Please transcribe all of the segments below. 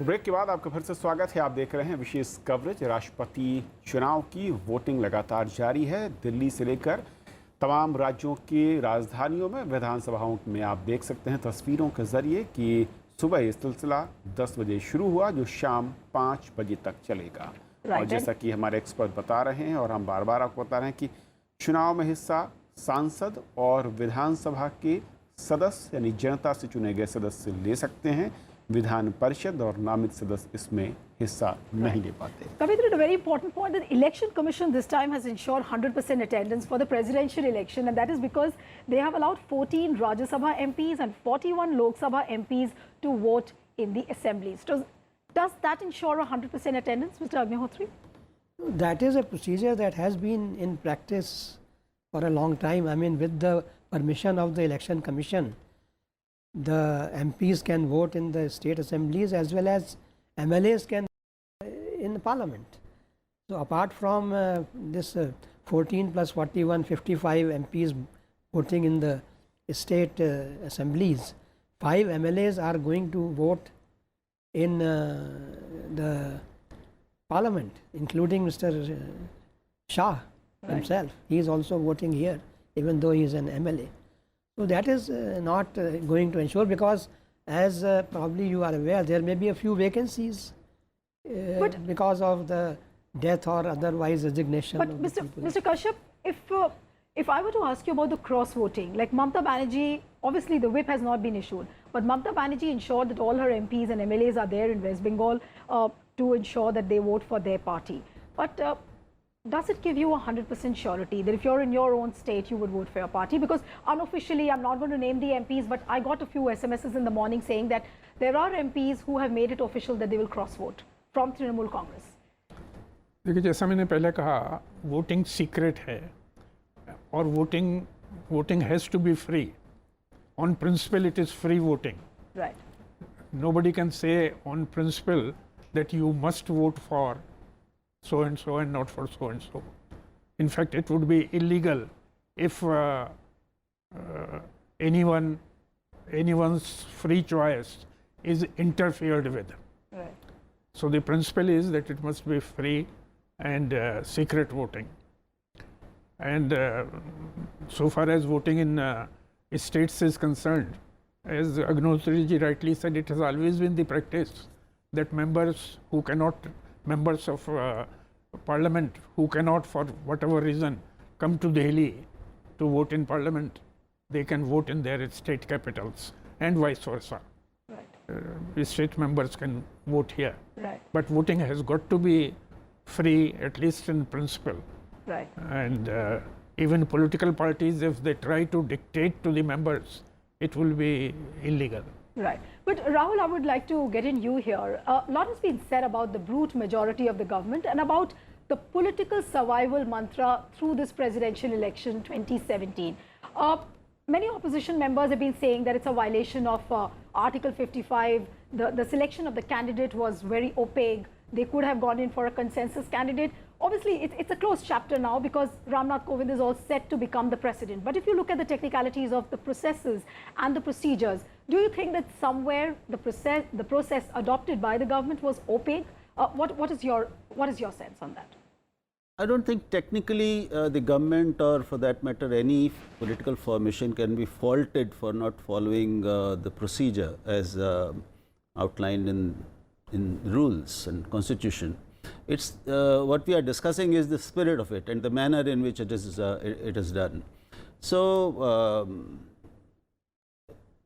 Break के बाद आपका फिर से स्वागत है। आप देख रहे हैं विशेष कवरेज। राष्ट्रपति चुनाव की वोटिंग लगातार जारी है। दिल्ली से लेकर तमाम राज्यों की राजधानियों में विधानसभाओं में आप देख सकते हैं तस्वीरों के जरिए कि सुबह ये सिलसिला 10 बजे शुरू हुआ जो शाम 5 बजे तक चलेगा। और जैसा कि हमारे एक्सपर्ट बता रहे हैं और हम बार बार आपको बता रहे हैं कि चुनाव में हिस्सा सांसद और विधानसभा के सदस्य यानी जनता से चुने गए सदस्य ले सकते हैं। विधान परिषद और नामित सदस्य इसमें हिस्सा नहीं ले पाते। Kavindra, a very important point that Election Commission this time has ensured 100% attendance for the presidential election, and that is because they have allowed 14 Rajya Sabha MPs and 41 Lok Sabha MPs to vote in the assemblies. Does that ensure 100% attendance, Mr. Agnihotri? That is a procedure that has been in practice for a long time. I mean, with the permission of the Election Commission, the MPs can vote in the state assemblies as well as MLAs can in the parliament. So apart from this 14 plus 41, 55 MPs voting in the state assemblies, 5 MLAs are going to vote in the parliament, including Mr. Shah himself. He is also voting here, even though he is an MLA. So that is not going to ensure, because as probably you are aware, there may be a few vacancies because of the death or otherwise resignation. But Mr. Kashyap, if I were to ask you about the cross voting, like Mamata Banerjee, obviously the whip has not been issued, but Mamata Banerjee ensured that all her MPs and MLAs are there in West Bengal to ensure that they vote for their party. But does it give you 100% surety that if you're in your own state, you would vote for your party? Because unofficially, I'm not going to name the MPs, but I got a few SMSs in the morning saying that there are MPs who have made it official that they will cross vote from Trinamool Congress. देखिए, जैसा मैंने पहले कहा, voting secret है और voting has to be free. On principle it is free voting. Right. Nobody can say on principle that you must vote for so and so and not for so and so. In fact, it would be illegal if anyone's free choice is interfered with. Right. So the principle is that it must be free and secret voting. And so far as voting in states is concerned, as Agnihotri ji rightly said, it has always been the practice that members of parliament who cannot for whatever reason come to Delhi to vote in parliament, they can vote in their state capitals and vice versa. Right. State members can vote here. Right. But voting has got to be free, at least in principle. Right. And even political parties, if they try to dictate to the members, it will be illegal. Right. But Rahul, I would like to get in you here. A lot has been said about the brute majority of the government and about the political survival mantra through this presidential election 2017. Many opposition members have been saying that it's a violation of Article 55. The selection of the candidate was very opaque. They could have gone in for a consensus candidate. Obviously, it's a closed chapter now because Ramnath Kovind is all set to become the president. But if you look at the technicalities of the processes and the procedures, do you think that somewhere the process adopted by the government was opaque? What is your sense on that? I don't think technically the government, or for that matter any political formation, can be faulted for not following the procedure as outlined in rules and constitution. It's what we are discussing is the spirit of it and the manner in which it is done. So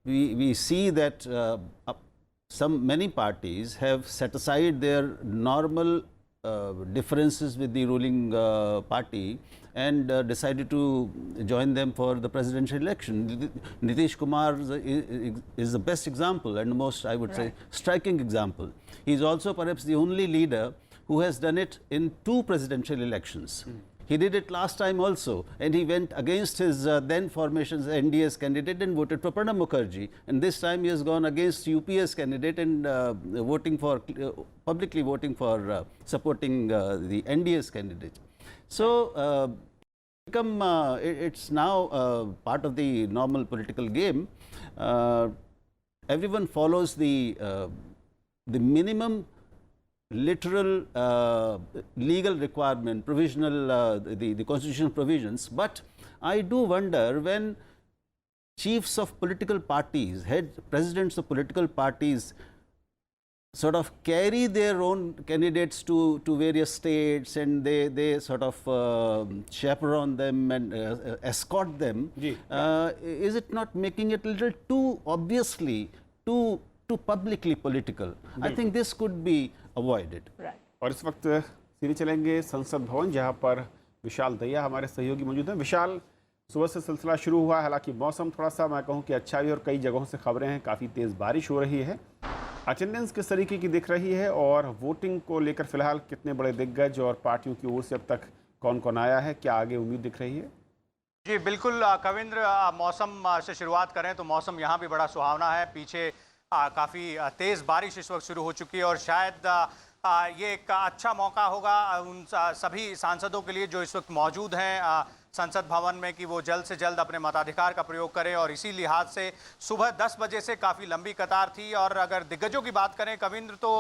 we see that many parties have set aside their normal differences with the ruling party and decided to join them for the presidential election. Nitish Kumar is the best example and the most, I would say, striking example. He is also perhaps the only leader who has done it in 2 presidential elections. He did it last time also, and he went against his then formation's NDS candidate and voted for Pranab Mukherjee. And this time he has gone against UPS candidate and publicly voting for supporting the NDS candidate. So it's now part of the normal political game. Everyone follows the the minimum literal legal requirement, provisional, the constitutional provisions. But I do wonder when chiefs of political parties, presidents of political parties sort of carry their own candidates to various states, and they sort of chaperone them and escort them. Is it not making it a little too obviously, too publicly political? I think this could be avoided. Right. और इस वक्त सीधे चलेंगे संसद भवन, जहां पर विशाल दैया हमारे सहयोगी मौजूद हैं। विशाल, सुबह से सिलसिला शुरू हुआ है, हालांकि मौसम थोड़ा सा मैं कहूं कि अच्छा भी, और कई जगहों से खबरें हैं काफ़ी तेज़ बारिश हो रही है। अटेंडेंस किस तरीके की दिख रही है, और वोटिंग को लेकर फिलहाल कितने बड़े दिग्गज और पार्टियों की ओर से अब तक कौन कौन आया है, क्या आगे उम्मीद दिख रही है? जी बिल्कुल कविंद्र, मौसम से शुरुआत करें तो मौसम यहाँ भी बड़ा सुहावना है। पीछे काफ़ी तेज़ बारिश इस वक्त शुरू हो चुकी है, और शायद ये एक अच्छा मौका होगा उन सभी सांसदों के लिए जो इस वक्त मौजूद हैं संसद भवन में, कि वो जल्द से जल्द अपने मताधिकार का प्रयोग करें। और इसी लिहाज से सुबह 10 बजे से काफ़ी लंबी कतार थी। और अगर दिग्गजों की बात करें कविंद्र, तो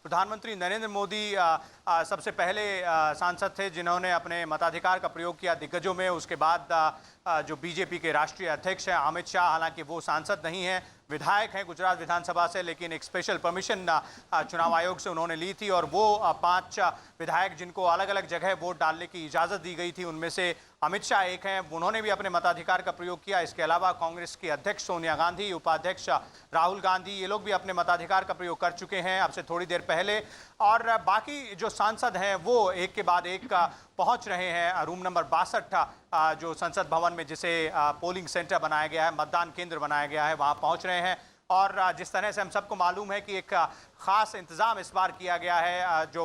प्रधानमंत्री नरेंद्र मोदी सबसे पहले सांसद थे जिन्होंने अपने मताधिकार का प्रयोग किया दिग्गजों में। उसके बाद जो बीजेपी के राष्ट्रीय अध्यक्ष हैं अमित शाह, हालांकि वो सांसद नहीं हैं, विधायक हैं गुजरात विधानसभा से, लेकिन एक स्पेशल परमिशन चुनाव आयोग से उन्होंने ली थी। और वो 5 विधायक जिनको अलग अलग जगह वोट डालने की इजाज़त दी गई थी, उनमें से अमित शाह एक हैं, उन्होंने भी अपने मताधिकार का प्रयोग किया। इसके अलावा कांग्रेस की अध्यक्ष सोनिया गांधी, उपाध्यक्ष राहुल गांधी, ये लोग भी अपने मताधिकार का प्रयोग कर चुके हैं अब से थोड़ी देर पहले। और बाकी जो सांसद हैं वो एक के बाद एक पहुंच रहे हैं रूम नंबर 62 जो संसद भवन में, जिसे पोलिंग सेंटर बनाया गया है, मतदान केंद्र बनाया गया है, वहाँ पहुँच रहे हैं। और जिस तरह से हम सबको मालूम है कि एक ख़ास इंतज़ाम इस बार किया गया है जो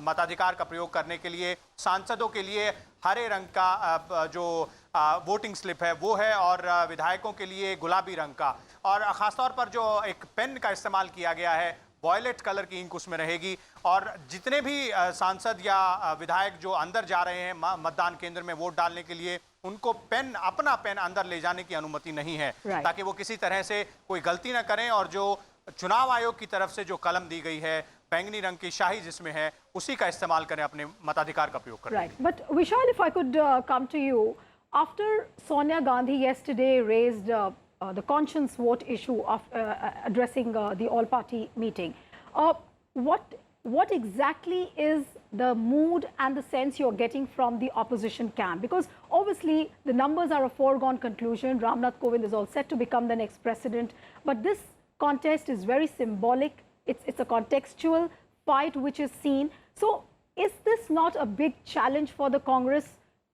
मताधिकार का प्रयोग करने के लिए सांसदों के लिए हरे रंग का जो वोटिंग स्लिप है वो है, और विधायकों के लिए गुलाबी रंग का। और ख़ासतौर पर जो एक पेन का इस्तेमाल किया गया है, वॉयलेट कलर की इंक उसमें रहेगी। और जितने भी सांसद या विधायक जो अंदर जा रहे हैं मतदान केंद्र में वोट डालने के लिए, उनको अपना पेन अंदर ले जाने की अनुमति नहीं है, ताकि वो किसी तरह से कोई गलती ना करें। और जो चुनाव आयोग की तरफ से जो कलम दी गई है बैंगनी रंग की शाही जिसमें है, उसी का इस्तेमाल करें, अपने मताधिकार का प्रयोग करें। Right. But Vishal, if I could come to you, after Sonia Gandhi yesterday raised the conscience vote issue of addressing the all-party meeting, what exactly is the mood and the sense you're getting from the opposition camp? Because obviously the numbers are a foregone conclusion. Ramnath Kovind is all set to become the next president, but this contest is very symbolic. It's a contextual fight which is seen. So is this not a big challenge for the Congress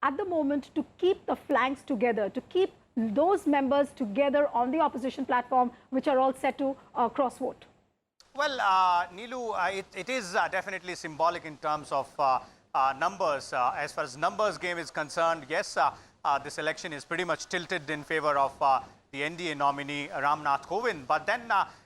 at the moment to keep the flanks together, to keep those members together on the opposition platform which are all set to cross vote? Well, Neelu, it is definitely symbolic in terms of numbers. As far as numbers game is concerned, yes, this election is pretty much tilted in favor of the NDA nominee Ramnath Kovind. But then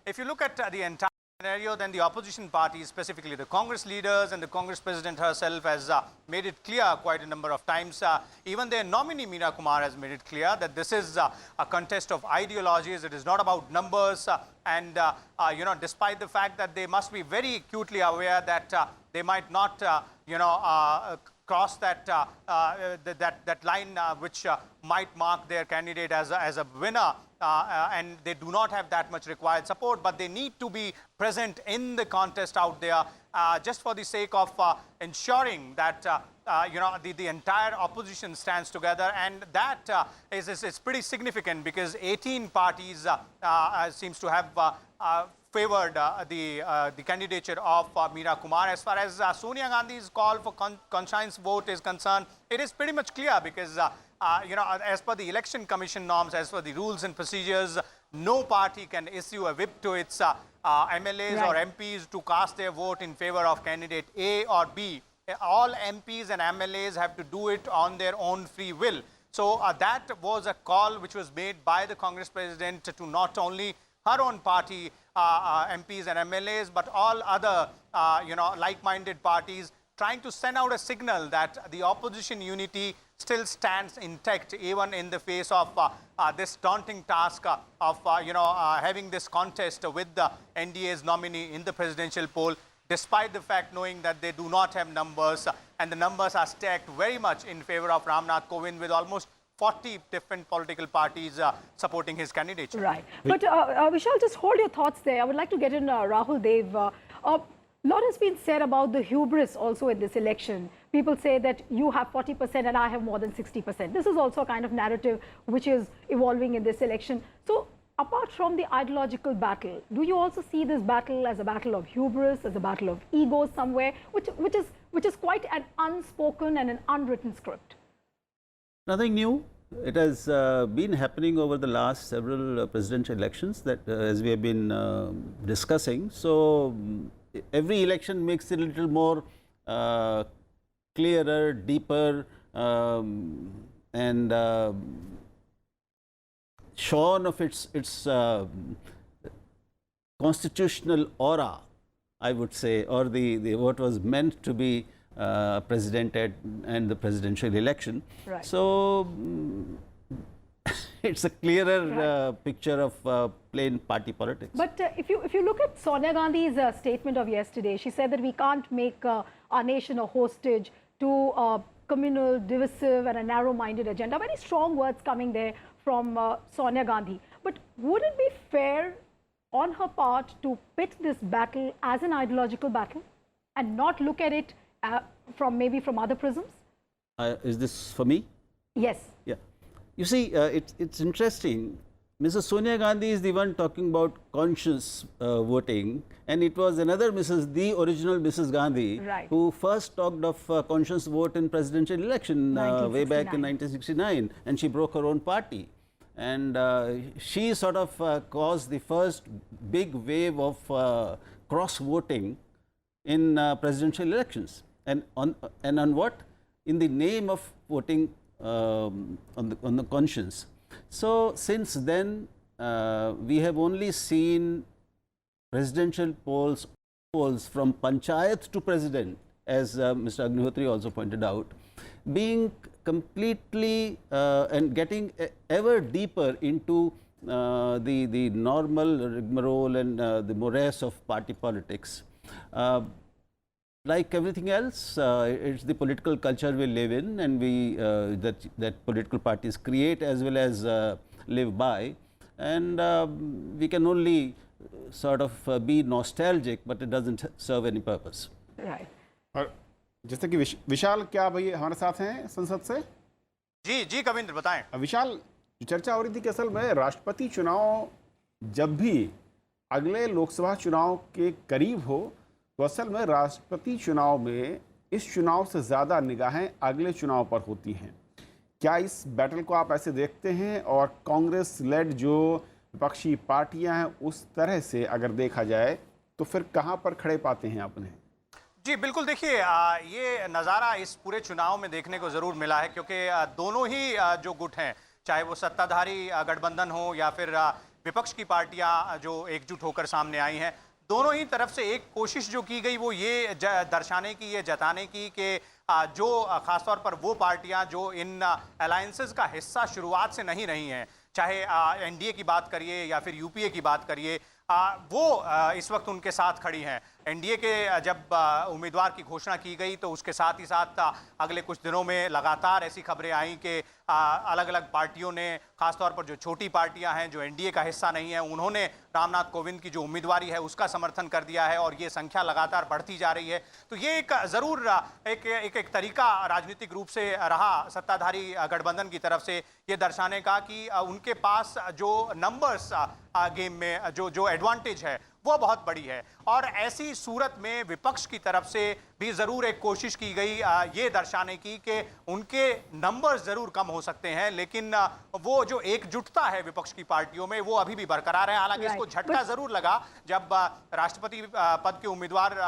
if you look at the entire scenario, then the opposition parties, specifically the Congress leaders and the Congress president herself, has made it clear quite a number of times. Even their nominee Meena Kumar has made it clear that this is a contest of ideologies. It is not about numbers. And you know, despite the fact that they must be very acutely aware that they might not, you know, cross that that line which might mark their candidate as a winner. And they do not have that much required support, but they need to be present in the contest out there just for the sake of ensuring that you know, the entire opposition stands together. And that is pretty significant, because 18 parties seems to have favored the candidature of Meena Kumar. As far as Sonia Gandhi's call for conscience vote is concerned, it is pretty much clear, because you know, as per the election commission norms, as per the rules and procedures, no party can issue a whip to its MLAs or MPs to cast their vote in favor of candidate A or B. All MPs and MLAs have to do it on their own free will. So that was a call which was made by the Congress president to not only her own party MPs and MLAs, but all other you know, like-minded parties, trying to send out a signal that the opposition unity still stands intact even in the face of this daunting task of having this contest with the NDA's nominee in the presidential poll, despite the fact knowing that they do not have numbers and the numbers are stacked very much in favor of Ramnath Kovind, with almost 40 different political parties supporting his candidature. Right. But Vishal, just hold your thoughts there. I would like to get in Rahul Dev. A lot has been said about the hubris also in this election. People say that you have 40% and I have more than 60%. This is also a kind of narrative which is evolving in this election. So apart from the ideological battle, do you also see this battle as a battle of hubris, as a battle of egos somewhere, which is quite an unspoken and an unwritten script? Nothing new. It has been happening over the last several presidential elections that as we have been discussing. So every election makes it a little more clearer, deeper, and shorn of its constitutional aura, I would say, or the what was meant to be president and the presidential election. Right. So it's a clearer picture of plain party politics. But if you look at Sonia Gandhi's statement of yesterday, she said that we can't make our nation a hostage to a communal, divisive and a narrow-minded agenda. Very strong words coming there from Sonia Gandhi. But would it be fair on her part to pit this battle as an ideological battle and not look at it from other prisms? Is this for me? Yes. Yeah. You see, it's interesting. Mrs. Sonia Gandhi is the one talking about conscious voting, and it was another Mrs. the original Mrs. Gandhi, Right. who first talked of conscious vote in presidential election way back in 1969, and she broke her own party. And she sort of caused the first big wave of cross voting in presidential elections. And on what? In the name of voting on the conscience. So since then, we have only seen presidential polls from panchayat to president, as Mr. Agnihotri also pointed out, being completely and getting ever deeper into the normal rigmarole and the morass of party politics. Like everything else, it's the political culture we live in, and we that political parties create as well as live by, and we can only sort of be nostalgic, but it doesn't serve any purpose. Right. और जैसे कि विशाल, क्या भाई हमारे साथ हैं संसद से? जी कविंद्र, बताएं। विशाल, जो चर्चा हो रही थी कि असल में राष्ट्रपति चुनाव जब भी अगले लोकसभा चुनाव के करीब हो, तो असल में राष्ट्रपति चुनाव में इस चुनाव से ज़्यादा निगाहें अगले चुनाव पर होती हैं। क्या इस बैटल को आप ऐसे देखते हैं? और कांग्रेस लेड जो विपक्षी पार्टियां हैं, उस तरह से अगर देखा जाए तो फिर कहां पर खड़े पाते हैं अपने? जी बिल्कुल, देखिए ये नज़ारा इस पूरे चुनाव में देखने को ज़रूर मिला है, क्योंकि दोनों ही जो गुट हैं, चाहे वो सत्ताधारी गठबंधन हो या फिर विपक्ष की पार्टियां जो एकजुट होकर सामने आई हैं, दोनों ही तरफ से एक कोशिश जो की गई वो ये दर्शाने की, ये जताने की कि जो खासतौर पर वो पार्टियां जो इन अलायंसेस का हिस्सा शुरुआत से नहीं रही हैं, चाहे एनडीए की बात करिए या फिर यूपीए की बात करिए, वो इस वक्त उनके साथ खड़ी हैं। एनडीए के जब उम्मीदवार की घोषणा की गई तो उसके साथ ही साथ अगले कुछ दिनों में लगातार ऐसी खबरें आईं कि अलग अलग पार्टियों ने, खासतौर पर जो छोटी पार्टियां हैं जो एनडीए का हिस्सा नहीं है, उन्होंने रामनाथ कोविंद की जो उम्मीदवारी है उसका समर्थन कर दिया है, और ये संख्या लगातार बढ़ती जा रही है। तो ये एक ज़रूर एक तरीका राजनीतिक रूप से रहा सत्ताधारी गठबंधन की तरफ से ये दर्शाने का कि उनके पास जो नंबर्स गेम में जो एडवांटेज है वो बहुत बड़ी है। और ऐसी सूरत में विपक्ष की तरफ से भी ज़रूर एक कोशिश की गई ये दर्शाने की कि उनके नंबर्स ज़रूर कम हो सकते हैं, लेकिन वो जो एकजुटता है विपक्ष की पार्टियों में वो अभी भी बरकरार है। हालांकि इसको झटका ज़रूर लगा जब राष्ट्रपति पद के उम्मीदवार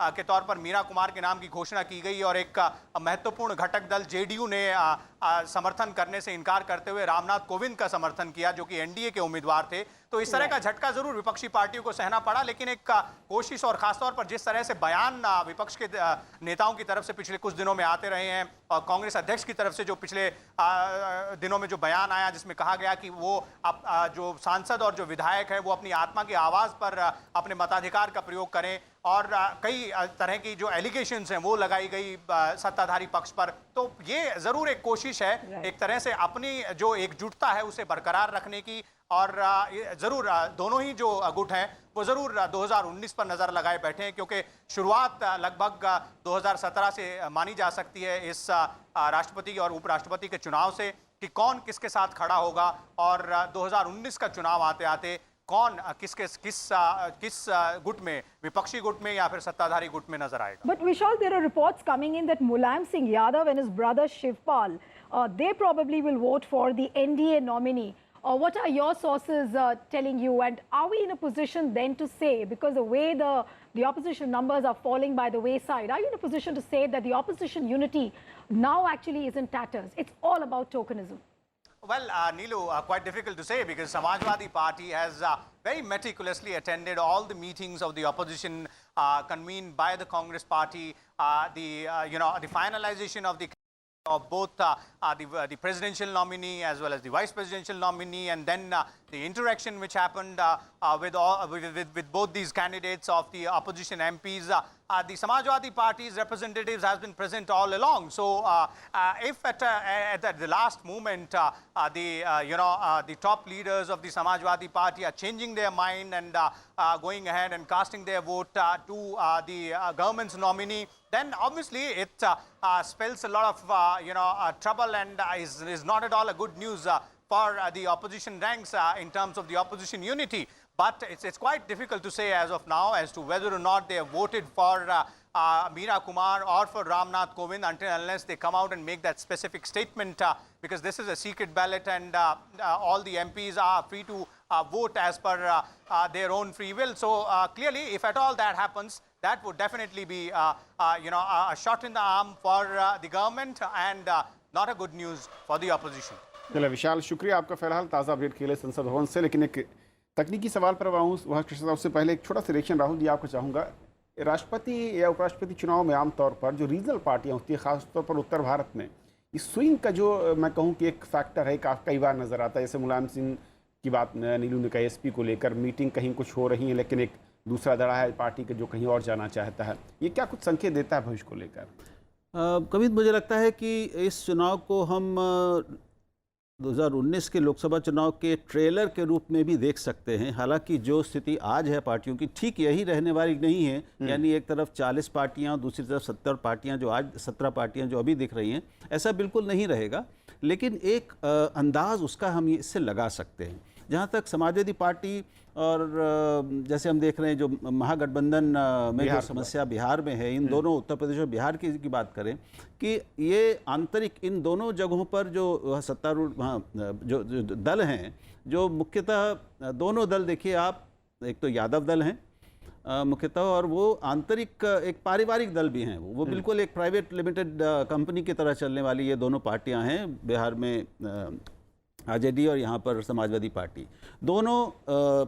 के तौर पर मीरा कुमार के नाम की घोषणा की गई और एक महत्वपूर्ण घटक दल जेडीयू ने समर्थन करने से इनकार करते हुए रामनाथ कोविंद का समर्थन किया, जो कि एनडीए के उम्मीदवार थे। तो इस तरह का झटका जरूर विपक्षी पार्टियों को सहना पड़ा, लेकिन एक कोशिश और खासतौर पर जिस तरह से बयान विपक्ष के नेताओं की तरफ से पिछले कुछ दिनों में आते रहे हैं, और कांग्रेस अध्यक्ष की तरफ से जो पिछले दिनों में जो बयान आया जिसमें कहा गया कि वो जो सांसद और जो विधायक है वो अपनी आत्मा की आवाज़ पर अपने मताधिकार का प्रयोग करें, और कई तरह की जो एलिगेशंस हैं वो लगाई गई सत्ताधारी पक्ष पर। तो ये ज़रूर एक कोशिश है एक तरह से अपनी जो एकजुटता है उसे बरकरार रखने की, और ज़रूर दोनों ही जो गुट हैं वो ज़रूर 2019 पर नज़र लगाए बैठे हैं, क्योंकि शुरुआत लगभग 2017 से मानी जा सकती है इस राष्ट्रपति और उपराष्ट्रपति के चुनाव से, कि कौन किसके साथ खड़ा होगा, और 2019 का चुनाव आते आते कौन किस गुट में, विपक्षी गुट में या फिर सत्ताधारी गुट में नजर आएगा। But Vishal, there are reports coming in that Mulayam Singh Yadav and his brother Shivpal, they probably will vote for the NDA nominee. What are your sources telling you, and are we in a position then to say, because the way the opposition numbers are falling by the wayside, are you in a position to say that the opposition unity now actually is in tatters? It's all about tokenism. Well, Neelu, quite difficult to say, because Samajwadi Party has very meticulously attended all the meetings of the opposition convened by the Congress Party. The finalization of both the presidential nominee as well as the vice presidential nominee, and then the interaction which happened with both these candidates of the opposition MPs. The Samajwadi Party's representatives has been present all along. So if at the last moment the top leaders of the Samajwadi Party are changing their mind and going ahead and casting their vote to the government's nominee, then obviously it spells a lot of trouble, and is not at all a good news for the opposition ranks in terms of the opposition unity. But it's quite difficult to say as of now as to whether or not they have voted for Meera Kumar or for Ramnath Kovind unless they come out and make that specific statement, because this is a secret ballot, and all the MPs are free to vote as per their own free will. So clearly, if at all that happens, that would definitely be a shot in the arm for the government, and not a good news for the opposition. चलो विशाल, शुक्रिया आपका फ़िलहाल ताज़ा update के लिए संसद भवन से। लेकिन एक तकनीकी सवाल पर आऊँ वहाँ कृष्ण, उससे पहले एक छोटा सा रिएक्शन राहुल जी आपको चाहूँगा। राष्ट्रपति या उपराष्ट्रपति चुनाव में आमतौर पर जो रीजनल पार्टियाँ होती है, ख़ासतौर पर उत्तर भारत में, इस स्विंग का जो मैं कहूँ कि एक फैक्टर है, कई बार नज़र आता है। जैसे मुलायम सिंह की बात नीलू ने कही, एसपी को लेकर मीटिंग कहीं कुछ हो रही है, लेकिन एक दूसरा दड़ा है पार्टी के जो कहीं और जाना चाहता है। ये क्या कुछ संकेत देता है भविष्य को लेकर? कवित, मुझे लगता है कि इस चुनाव को हम 2019 के लोकसभा चुनाव के ट्रेलर के रूप में भी देख सकते हैं। हालांकि जो स्थिति आज है पार्टियों की, ठीक यही रहने वाली नहीं है। यानी एक तरफ 40 पार्टियां, दूसरी तरफ 70 पार्टियां, जो आज 17 पार्टियां जो अभी दिख रही हैं, ऐसा बिल्कुल नहीं रहेगा। लेकिन एक अंदाज़ उसका हम इससे लगा सकते हैं। जहाँ तक समाजवादी पार्टी और जैसे हम देख रहे हैं जो महागठबंधन में जो समस्या बिहार में है, इन दोनों उत्तर प्रदेश और बिहार की बात करें कि ये आंतरिक इन दोनों जगहों पर जो सत्तारूढ़ जो दल हैं, जो मुख्यतः दोनों दल देखिए आप, एक तो यादव दल हैं मुख्यतः, और वो आंतरिक एक पारिवारिक दल भी हैं। वो बिल्कुल एक प्राइवेट लिमिटेड कंपनी की तरह चलने वाली ये दोनों पार्टियां हैं। बिहार में आरजेडी और यहाँ पर समाजवादी पार्टी, दोनों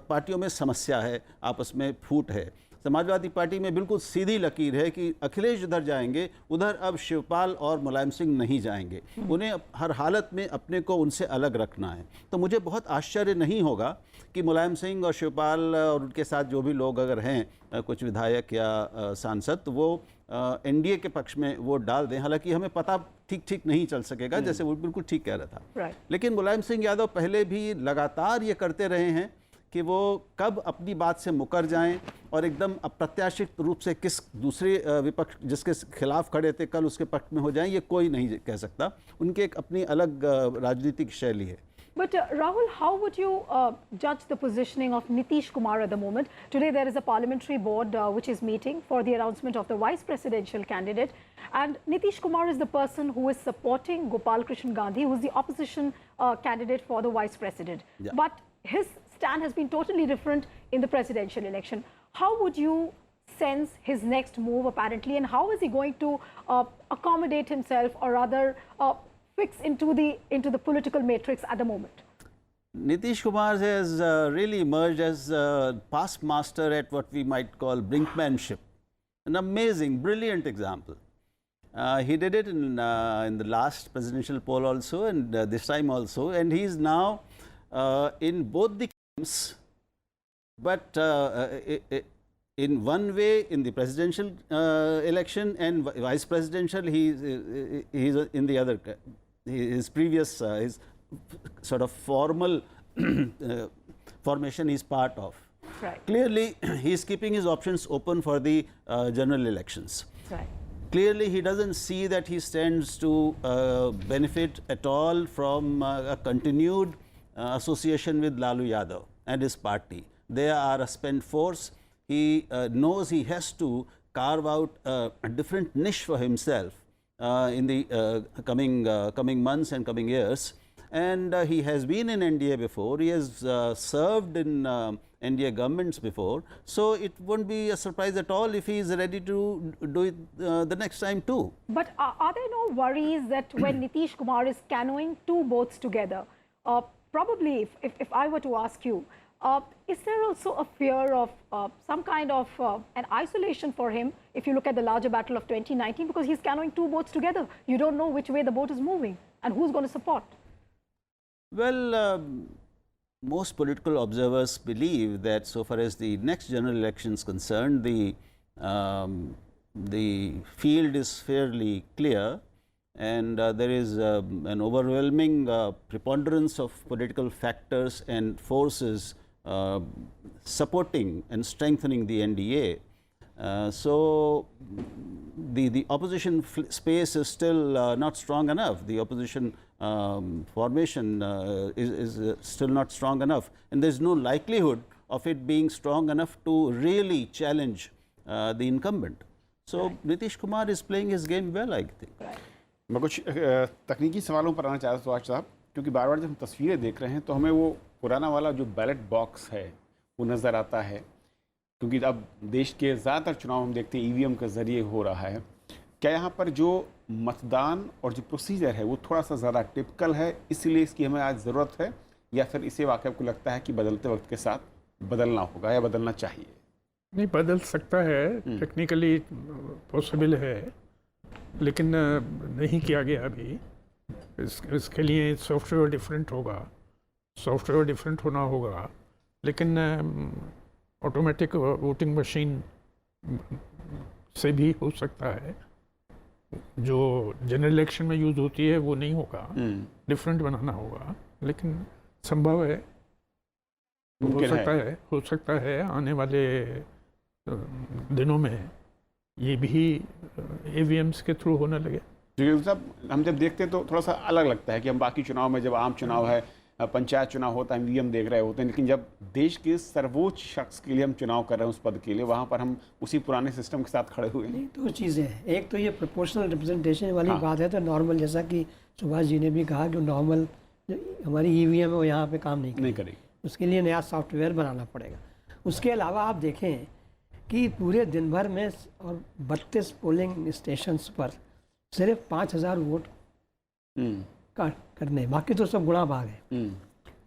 पार्टियों में समस्या है, आपस में फूट है। समाजवादी पार्टी में बिल्कुल सीधी लकीर है कि अखिलेश जिधर जाएंगे उधर अब शिवपाल और मुलायम सिंह नहीं जाएंगे। उन्हें हर हालत में अपने को उनसे अलग रखना है। तो मुझे बहुत आश्चर्य नहीं होगा कि मुलायम सिंह और शिवपाल और उनके साथ जो भी लोग अगर हैं, कुछ विधायक या सांसद, तो वो एनडीए के पक्ष में वोट डाल दें। हालांकि हमें पता ठीक नहीं चल सकेगा, जैसे वो बिल्कुल ठीक कह रहा था। लेकिन मुलायम सिंह यादव पहले भी लगातार ये करते रहे हैं कि वो कब अपनी बात से मुकर जाएं और एकदम अप्रत्याशित रूप से किस दूसरे विपक्ष जिसके खिलाफ खड़े थे कल उसके पक्ष में हो जाएं, ये कोई नहीं कह सकता। उनकी एक अपनी अलग राजनीतिक शैली है। But Rahul, how would you judge the positioning of Nitish Kumar at the moment? Today there is a parliamentary board which is meeting for the announcement of the vice presidential candidate, and Nitish Kumar is the person who is supporting Gopal Krishan Gandhi, who is the opposition candidate for the vice president. Yeah. But his stand has been totally different in the presidential election. How would you sense his next move apparently, and how is he going to accommodate himself, or rather fix into the political matrix at the moment? Nitish Kumar has really emerged as a past master at what we might call brinkmanship. An amazing, brilliant example. He did it in the last presidential poll also, and this time also, and he is now in both the camps, but in one way in the presidential election and vice presidential, he is in the other. His previous his sort of formal formation he is part of. Right. Clearly, he is keeping his options open for the general elections. Right. Clearly, he doesn't see that he stands to benefit at all from a continued association with Lalu Yadav and his party. They are a spent force. He knows he has to carve out a different niche for himself in the coming months and coming years. And he has been in NDA before. He has served in NDA governments before. So it won't be a surprise at all if he is ready to do it the next time too. But are there no worries that when Nitish Kumar is canoeing two boats together, probably if I were to ask you, is there also a fear of some kind of an isolation for him if you look at the larger battle of 2019, because he's canoeing two boats together? You don't know which way the boat is moving and who's going to support. Well, most political observers believe that so far as the next general election is concerned, the field is fairly clear, and there is an overwhelming preponderance of political factors and forces supporting and strengthening the NDA. So the opposition space is still not strong enough. The opposition formation is still not strong enough, and there is no likelihood of it being strong enough to really challenge the incumbent. So Nitish Kumar is playing his game well, I think. मैं कुछ तकनीकी सवालों पर आना चाहता हूँ सुभाष साहब, क्योंकि बार बार जब हम तस्वीरें देख रहे हैं तो हमें वो पुराना वाला जो बैलेट बॉक्स है वो नज़र आता है, क्योंकि अब देश के ज़्यादातर चुनाव हम देखते हैं ईवीएम के ज़रिए हो रहा है। क्या यहाँ पर जो मतदान और जो प्रोसीजर है वो थोड़ा सा ज़्यादा टिपिकल है, इसलिए इसकी हमें आज ज़रूरत है, या फिर इसे वाकई आपको लगता है कि बदलते वक्त के साथ बदलना होगा या बदलना चाहिए? नहीं, बदल सकता है, टेक्निकली पॉसिबल है, लेकिन नहीं किया गया अभी। इसके लिए सॉफ्टवेयर डिफरेंट होगा, सॉफ्टवेयर डिफरेंट होना होगा, लेकिन ऑटोमेटिक वोटिंग मशीन से भी हो सकता है। जो जनरल इलेक्शन में यूज़ होती है वो नहीं होगा, डिफरेंट बनाना होगा, लेकिन संभव है, हो सकता है आने वाले दिनों में ये भी ईवीएम्स के थ्रू होने लगे। क्योंकि साहब हम जब देखते हैं तो थोड़ा सा अलग लगता है कि हम बाकी चुनाव में, जब आम चुनाव है, पंचायत चुनाव होता है, ईवीएम देख रहे होते हैं, लेकिन जब देश के सर्वोच्च शख्स के लिए हम चुनाव कर रहे हैं उस पद के लिए, वहाँ पर हम उसी पुराने सिस्टम के साथ खड़े हुए हैं। दो चीज़ें हैं, एक तो ये प्रोपोर्शनल रिप्रेजेंटेशन वाली बात है, तो नॉर्मल, जैसा कि सुभाष जी ने भी कहा कि नॉर्मल हमारी ईवीएम है वो यहाँ पे काम नहीं करेगी, उसके लिए नया सॉफ्टवेयर बनाना पड़ेगा। उसके अलावा आप देखें कि पूरे दिन भर में और 32 पोलिंग स्टेशंस पर सिर्फ 5000 वोट करने, बाकी तो सब गुणा भाग है।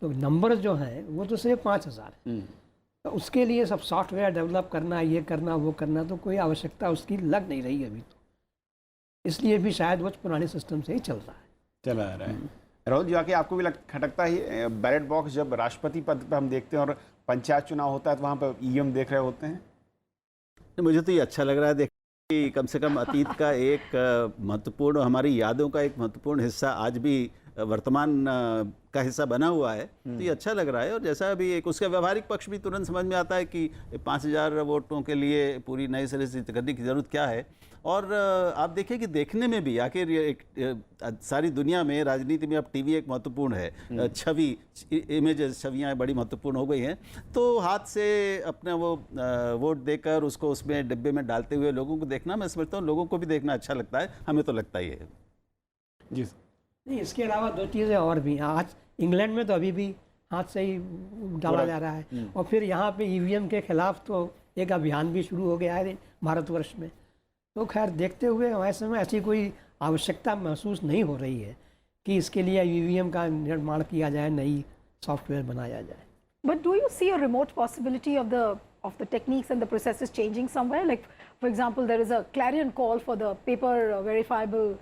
तो नंबर जो हैं वो तो सिर्फ 5000 है। तो उसके लिए सब सॉफ्टवेयर डेवलप करना, ये करना, वो करना, तो कोई आवश्यकता उसकी लग नहीं रही अभी तो, इसलिए भी शायद वो पुराने सिस्टम से ही चल रहा है, चला आ रहा है। राहुल जी, आके आपको भी खटकता है बैलेट बॉक्स जब राष्ट्रपति पद पर हम देखते हैं और पंचायत चुनाव होता है तो वहाँ पर ईवीएम देख रहे होते हैं? मुझे तो ये अच्छा लग रहा है देख कि कम से कम अतीत का एक महत्वपूर्ण, हमारी यादों का एक महत्वपूर्ण हिस्सा आज भी वर्तमान का हिस्सा बना हुआ है, तो ये अच्छा लग रहा है। और जैसा अभी एक उसका व्यवहारिक पक्ष भी तुरंत समझ में आता है कि 5000 वोटों के लिए पूरी नई सिरे से करने की ज़रूरत क्या है। और आप देखिए कि देखने में भी आखिर सारी दुनिया में राजनीति में अब टीवी एक महत्वपूर्ण है, छवि, इमेजेस, छवियाँ बड़ी महत्वपूर्ण हो गई हैं। तो हाथ से अपना वो वोट देकर उसको उसमें डिब्बे में डालते हुए लोगों को देखना, मैं समझता हूँ लोगों को भी देखना अच्छा लगता है, हमें तो लगता ही है। जी नहीं, इसके अलावा दो चीज़ें और भी। आज इंग्लैंड में तो अभी भी हाथ से ही डाला जा रहा है, और फिर यहाँ पे ईवीएम के खिलाफ तो एक अभियान भी शुरू हो गया है भारतवर्ष में। तो खैर देखते हुए हमारे समय ऐसी कोई आवश्यकता महसूस नहीं हो रही है कि इसके लिए ईवीएम का निर्माण किया जाए, नई सॉफ्टवेयर बनाया जाए. But do you see a remote possibility of the techniques and the processes changing somewhere? Like, for example, there is a clarion call for the paper verifiable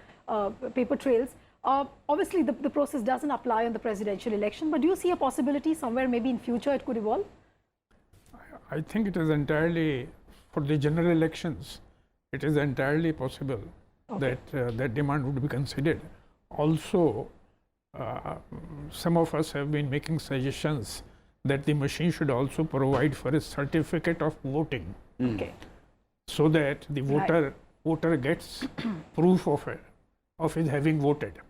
paper trails. Obviously, the process doesn't apply on the presidential election, but do you see a possibility somewhere maybe in future it could evolve? I think it is entirely, for the general elections, it is entirely possible that that demand would be considered. Also, some of us have been making suggestions that the machine should also provide for a certificate of voting, Okay. so that the voter gets proof of his having voted,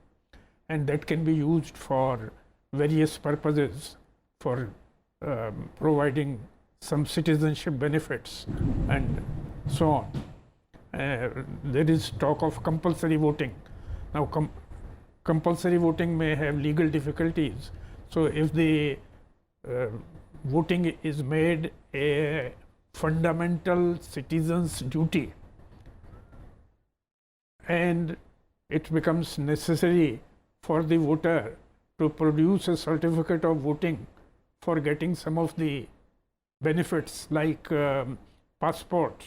and that can be used for various purposes, for providing some citizenship benefits and so on. There is talk of compulsory voting. Now, compulsory voting may have legal difficulties. So, if the voting is made a fundamental citizen's duty, and it becomes necessary for the voter to produce a certificate of voting for getting some of the benefits like passport,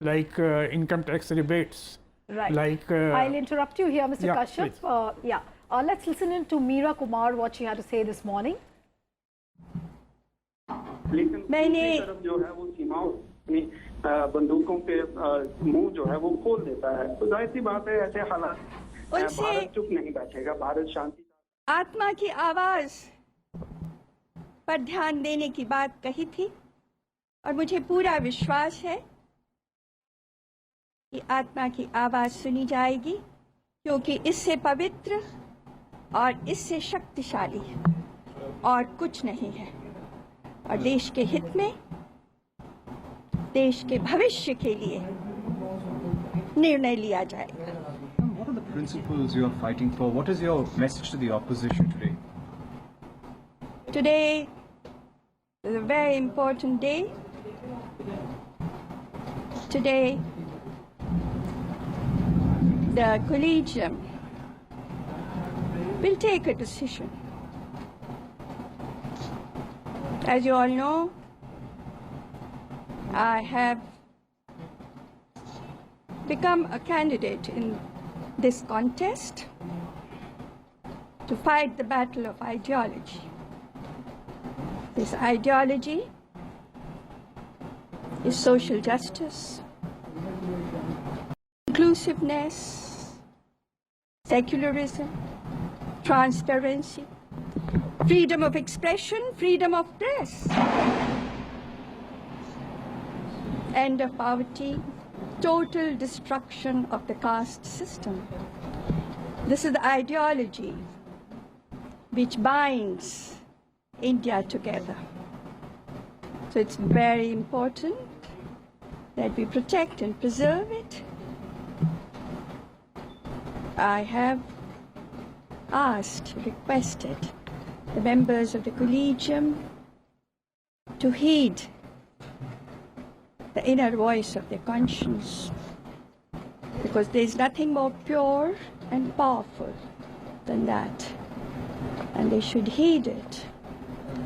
like income tax rebates, Right. like I'll interrupt you here, Mr. yeah, Kashyap. Let's listen in to Meera Kumar, what she had to say this morning. लेकिन दूसरी तरफ जो है वो सीमाओं में बंदूकों के मुंह जो है वो खोल देता है. तो जाहिर सी बात है, ऐसे हालात भारत चुप नहीं बैठेगा. भारत शांति आत्मा की आवाज पर ध्यान देने की बात कही थी, और मुझे पूरा विश्वास है कि आत्मा की आवाज सुनी जाएगी, क्योंकि इससे पवित्र और इससे शक्तिशाली और कुछ नहीं है. और देश के हित में, देश के भविष्य के लिए निर्णय लिया जाएगा. What are the principles you are fighting for? What is your message to the opposition today? Today is a very important day. Today, the collegium will take a decision. As you all know, I have become a candidate in this contest to fight the battle of ideology. This ideology is social justice, inclusiveness, secularism, transparency, freedom of expression, freedom of press, end of poverty, total destruction of the caste system. This is the ideology which binds India together. So it's very important that we protect and preserve it. I have asked, requested the members of the collegium to heed the inner voice of their conscience, because there is nothing more pure and powerful than that, and they should heed it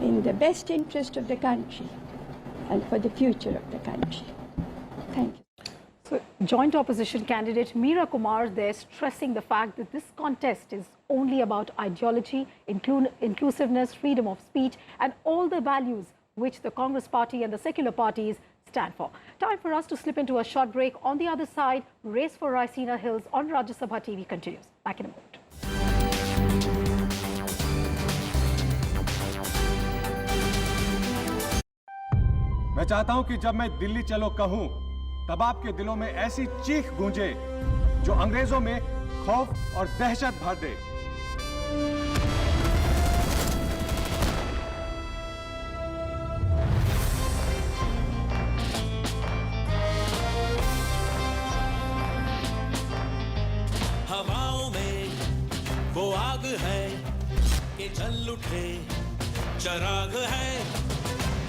in the best interest of the country and for the future of the country. Thank you. So, joint opposition candidate Meera Kumar there stressing the fact that this contest is only about ideology, inclusiveness, freedom of speech, and all the values which the Congress party and the secular parties stand for. Time for us to slip into a short break. On the other side, Race for Raisina Hills on Rajya Sabha TV continues. Back in a moment. मैं चाहता हूं कि जब मैं दिल्ली चलो कहूं, तब आपके दिलों में ऐसी चीख गूंजे जो अंग्रेजों में खौफ और दहशत भर दे. हवाओं में वो आग है कि जल उठे चराग है.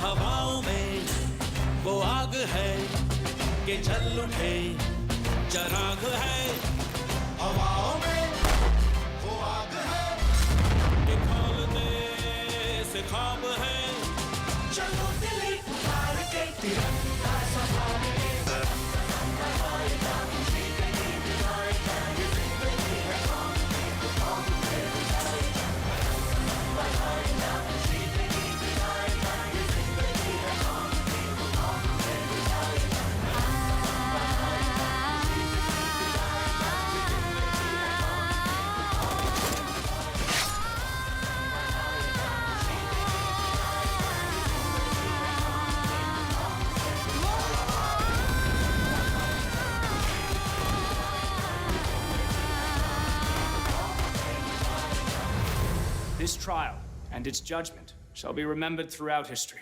हवाओं में वो आग है कि जल उठे चराग है. हवाओं में वो आग है ख्वाब है। चलो दिल्ली उतार के तिरंगा संभाल के This trial and its judgment shall be remembered throughout history.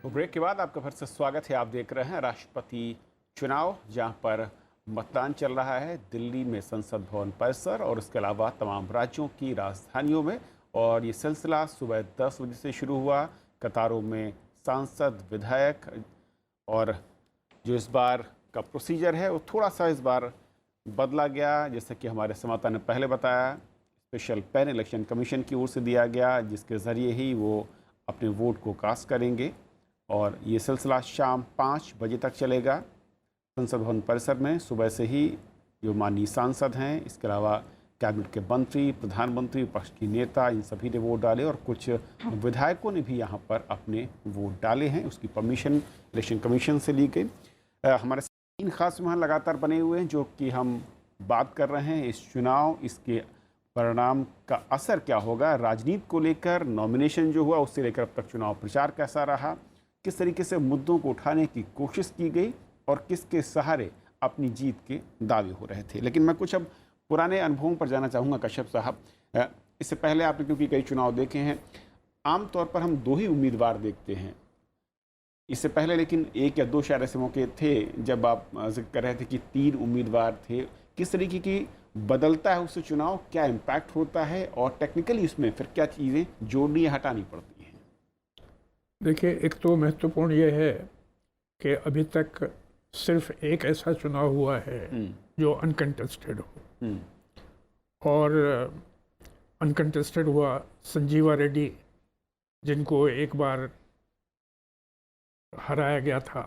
तो ब्रेक के बाद आपका फिर से स्वागत है। आप देख रहे हैं राष्ट्रपति चुनाव, जहां पर मतदान चल रहा है दिल्ली में संसद भवन परिसर और इसके अलावा तमाम राज्यों की राजधानियों में। और ये सिलसिला सुबह 10 बजे से शुरू हुआ। कतारों में सांसद, विधायक, और जो इस बार का प्रोसीजर है वो थोड़ा सा इस बार बदला गया। जैसे कि हमारे संवाददाता ने पहले बताया, स्पेशल पेन इलेक्शन कमीशन की ओर से दिया गया, जिसके ज़रिए ही वो अपने वोट को कास्ट करेंगे। और ये सिलसिला शाम 5 बजे तक चलेगा संसद भवन परिसर में। सुबह से ही जो माननीय सांसद हैं, इसके अलावा कैबिनेट के मंत्री, प्रधानमंत्री, विपक्ष की नेता, इन सभी ने वोट डाले और कुछ विधायकों ने भी यहाँ पर अपने वोट डाले हैं। उसकी परमिशन इलेक्शन कमीशन से ली गई। हमारे 3 खास मेहमान लगातार बने हुए हैं, जो कि हम बात कर रहे हैं इस चुनाव, इसके परिणाम का असर क्या होगा राजनीति को लेकर, नॉमिनेशन जो हुआ उससे लेकर अब तक चुनाव प्रचार कैसा रहा, किस तरीके से मुद्दों को उठाने की कोशिश की गई और किसके सहारे अपनी जीत के दावे हो रहे थे। लेकिन मैं कुछ अब पुराने अनुभवों पर जाना चाहूँगा कश्यप साहब। इससे पहले आपने क्योंकि कई चुनाव देखे हैं, आमतौर पर हम 2 ही उम्मीदवार देखते हैं। इससे पहले लेकिन 1 या 2 शायद ऐसे मौके थे जब आप जिक्र कर रहे थे कि 3 उम्मीदवार थे। किस तरीके की बदलता है उससे चुनाव, क्या इम्पैक्ट होता है और टेक्निकली उसमें फिर क्या चीज़ें जोड़नी या हटानी पड़ती हैं? देखिए, एक तो महत्वपूर्ण ये है कि अभी तक सिर्फ एक ऐसा चुनाव हुआ है जो अनकंटेस्टेड हो, और अनकंटेस्टेड हुआ संजीवा रेड्डी, जिनको एक बार हराया गया था।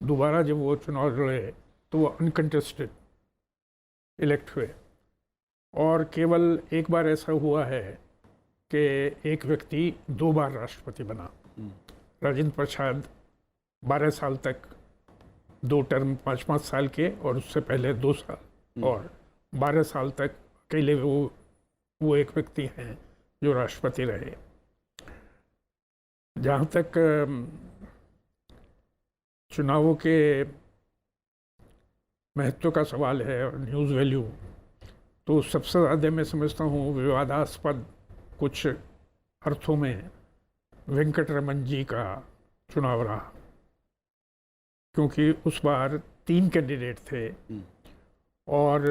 दोबारा जब वो चुनाव लड़े तो वो अनकंटेस्टेड इलेक्ट हुए। और केवल एक बार ऐसा हुआ है कि एक व्यक्ति 2 बार राष्ट्रपति बना। राजेंद्र प्रसाद 12 साल तक 2 टर्म 5-5 साल के, और उससे पहले 2 साल, और 12 साल तक अकेले वो एक व्यक्ति हैं जो राष्ट्रपति रहे। जहाँ तक चुनावों के महत्व का सवाल है और न्यूज़ वैल्यू, तो सबसे ज़्यादा मैं समझता हूँ विवादास्पद कुछ अर्थों में वेंकटरमन जी का चुनाव रहा, क्योंकि उस बार 3 कैंडिडेट थे और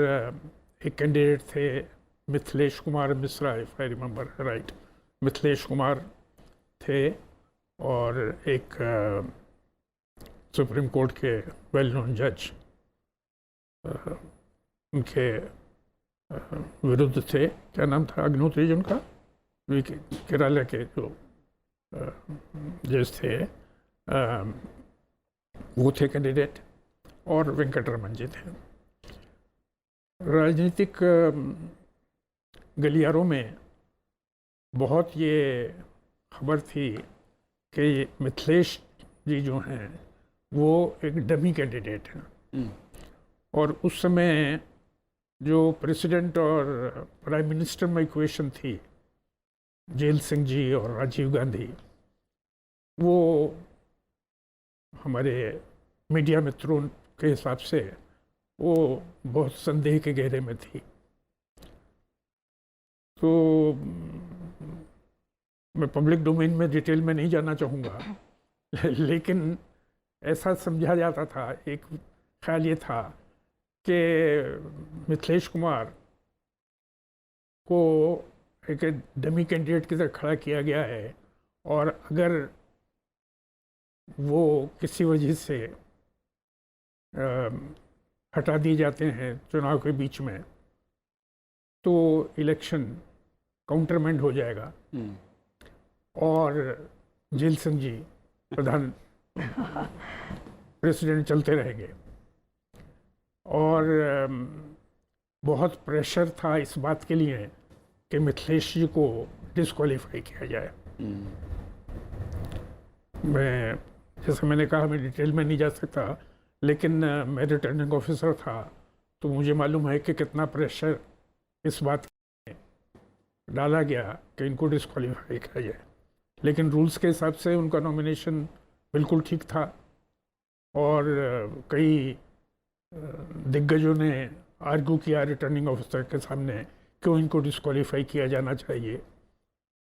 एक कैंडिडेट थे Mithilesh Kumar Mishra, if I remember right, Mithilesh Kumar थे, और एक सुप्रीम कोर्ट के वेल नोन जज उनके विरुद्ध थे। क्या नाम था अग्निहोत्री जी उनका, केरला के जो जज थे, वो थे कैंडिडेट, और वेंकटरमन जी थे। राजनीतिक गलियारों में बहुत ये खबर थी कि मिथिलेश जी जो हैं वो एक डमी कैंडिडेट हैं, और उस समय जो प्रेसिडेंट और प्राइम मिनिस्टर में इक्वेशन थी, जेल सिंह जी और राजीव गांधी, वो हमारे मीडिया मित्रों के हिसाब से वो बहुत संदेह के घेरे में थी। तो मैं पब्लिक डोमेन में डिटेल में नहीं जाना चाहूँगा, लेकिन ऐसा समझा जाता था, एक ख्याल ये था कि मिथिलेश कुमार को एक डमी कैंडिडेट की तरह खड़ा किया गया है, और अगर वो किसी वजह से हटा दिए जाते हैं चुनाव के बीच में, तो इलेक्शन काउंटरमेंट हो जाएगा और जेल सिंह जी प्रधान प्रेसिडेंट चलते रहेंगे। और बहुत प्रेशर था इस बात के लिए कि मिथिलेश जी को डिस्क्वालीफाई किया जाए। मैं, जैसे मैंने कहा, मैं डिटेल में नहीं जा सकता, लेकिन मैं रिटर्निंग ऑफिसर था तो मुझे मालूम है कि कितना प्रेशर इस बात में डाला गया कि इनको डिस्क्वालीफाई किया जाए। लेकिन रूल्स के हिसाब से उनका नॉमिनेशन बिल्कुल ठीक था और कई दिग्गजों ने आर्ग्यू किया रिटर्निंग ऑफिसर के सामने क्यों इनको डिस्क्वालीफाई किया जाना चाहिए।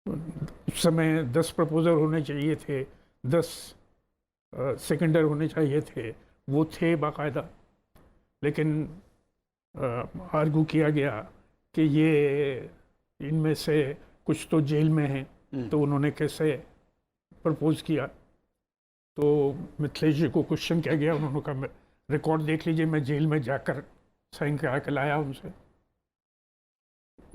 उस समय 10 प्रपोजल होने चाहिए थे, 10 सेकेंडर होने चाहिए थे, वो थे बाकायदा, लेकिन आर्ग्यू किया गया कि ये इनमें से कुछ तो जेल में हैं, तो उन्होंने कैसे प्रपोज किया। तो मिथिलेश जी को क्वेश्चन किया गया, उन्होंने कहा रिकॉर्ड देख लीजिए, मैं जेल में जाकर साइन करा के लाया उनसे,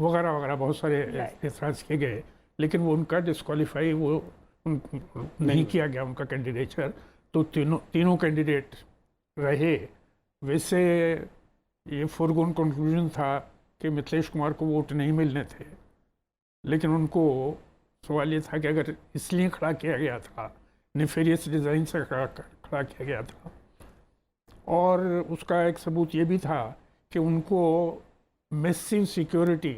वगैरह वगैरह बहुत सारे एतराज़ किए गए, लेकिन वो उनका डिस्क्वालीफाई वो नहीं किया गया उनका कैंडिडेचर। तो तीनों कैंडिडेट रहे। वैसे ये फोरगोन कंक्लूजन था कि मिथिलेश कुमार को वोट नहीं मिलने थे, लेकिन उनको सवाल ये था कि अगर इसलिए खड़ा किया गया था, नेफेरियस डिज़ाइन से खड़ा किया गया था, और उसका एक सबूत ये भी था कि उनको massive security,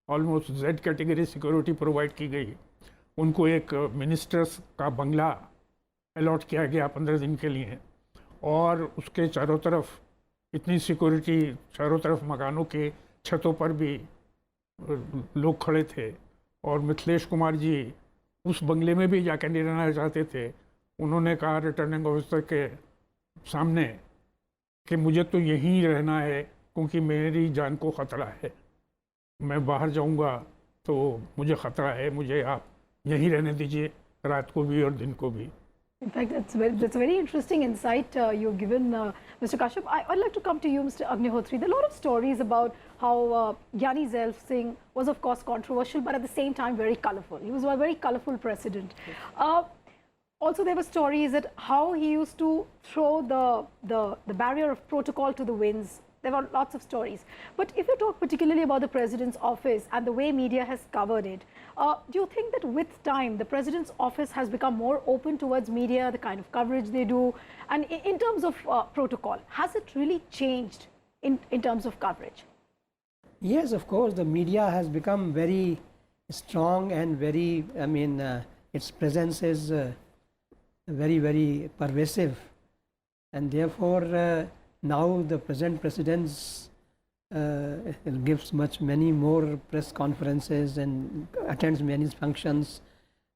almost Z category security provide की गई। उनको एक मिनिस्टर्स का बंगला अलॉट किया गया 15 दिन के लिए, और उसके चारों तरफ इतनी सिक्योरिटी, चारों तरफ मकानों के छतों पर भी लोग खड़े थे। और मिथिलेश कुमार जी उस बंगले में भी जाकर नहीं रहना चाहते थे। उन्होंने कहा रिटर्निंग ऑफिसर के सामने कि मुझे तो यहीं रहना है क्योंकि मेरी जान को ख़तरा है, मैं बाहर जाऊंगा तो मुझे ख़तरा है, मुझे आप यहीं रहने दीजिए, रात को भी और दिन को भी। In fact, that's a very interesting insight you've given, Mr. Kashyap. I'd like to come to you, Mr. Agnihotri. There are a lot of stories about how Gyani Zail Singh was, of course, controversial, but at the same time very colorful. He was a very colorful president. Also, there were stories that how he used to throw the barrier of protocol to the winds. There were lots of stories. But if you talk particularly about the president's office and the way media has covered it, do you think that with time the president's office has become more open towards media, the kind of coverage they do, and in terms of protocol, has it really changed in terms of coverage? Yes, of course, the media has become very strong and very, its presence is very, very pervasive, and therefore now the present president gives many more press conferences and attends many functions,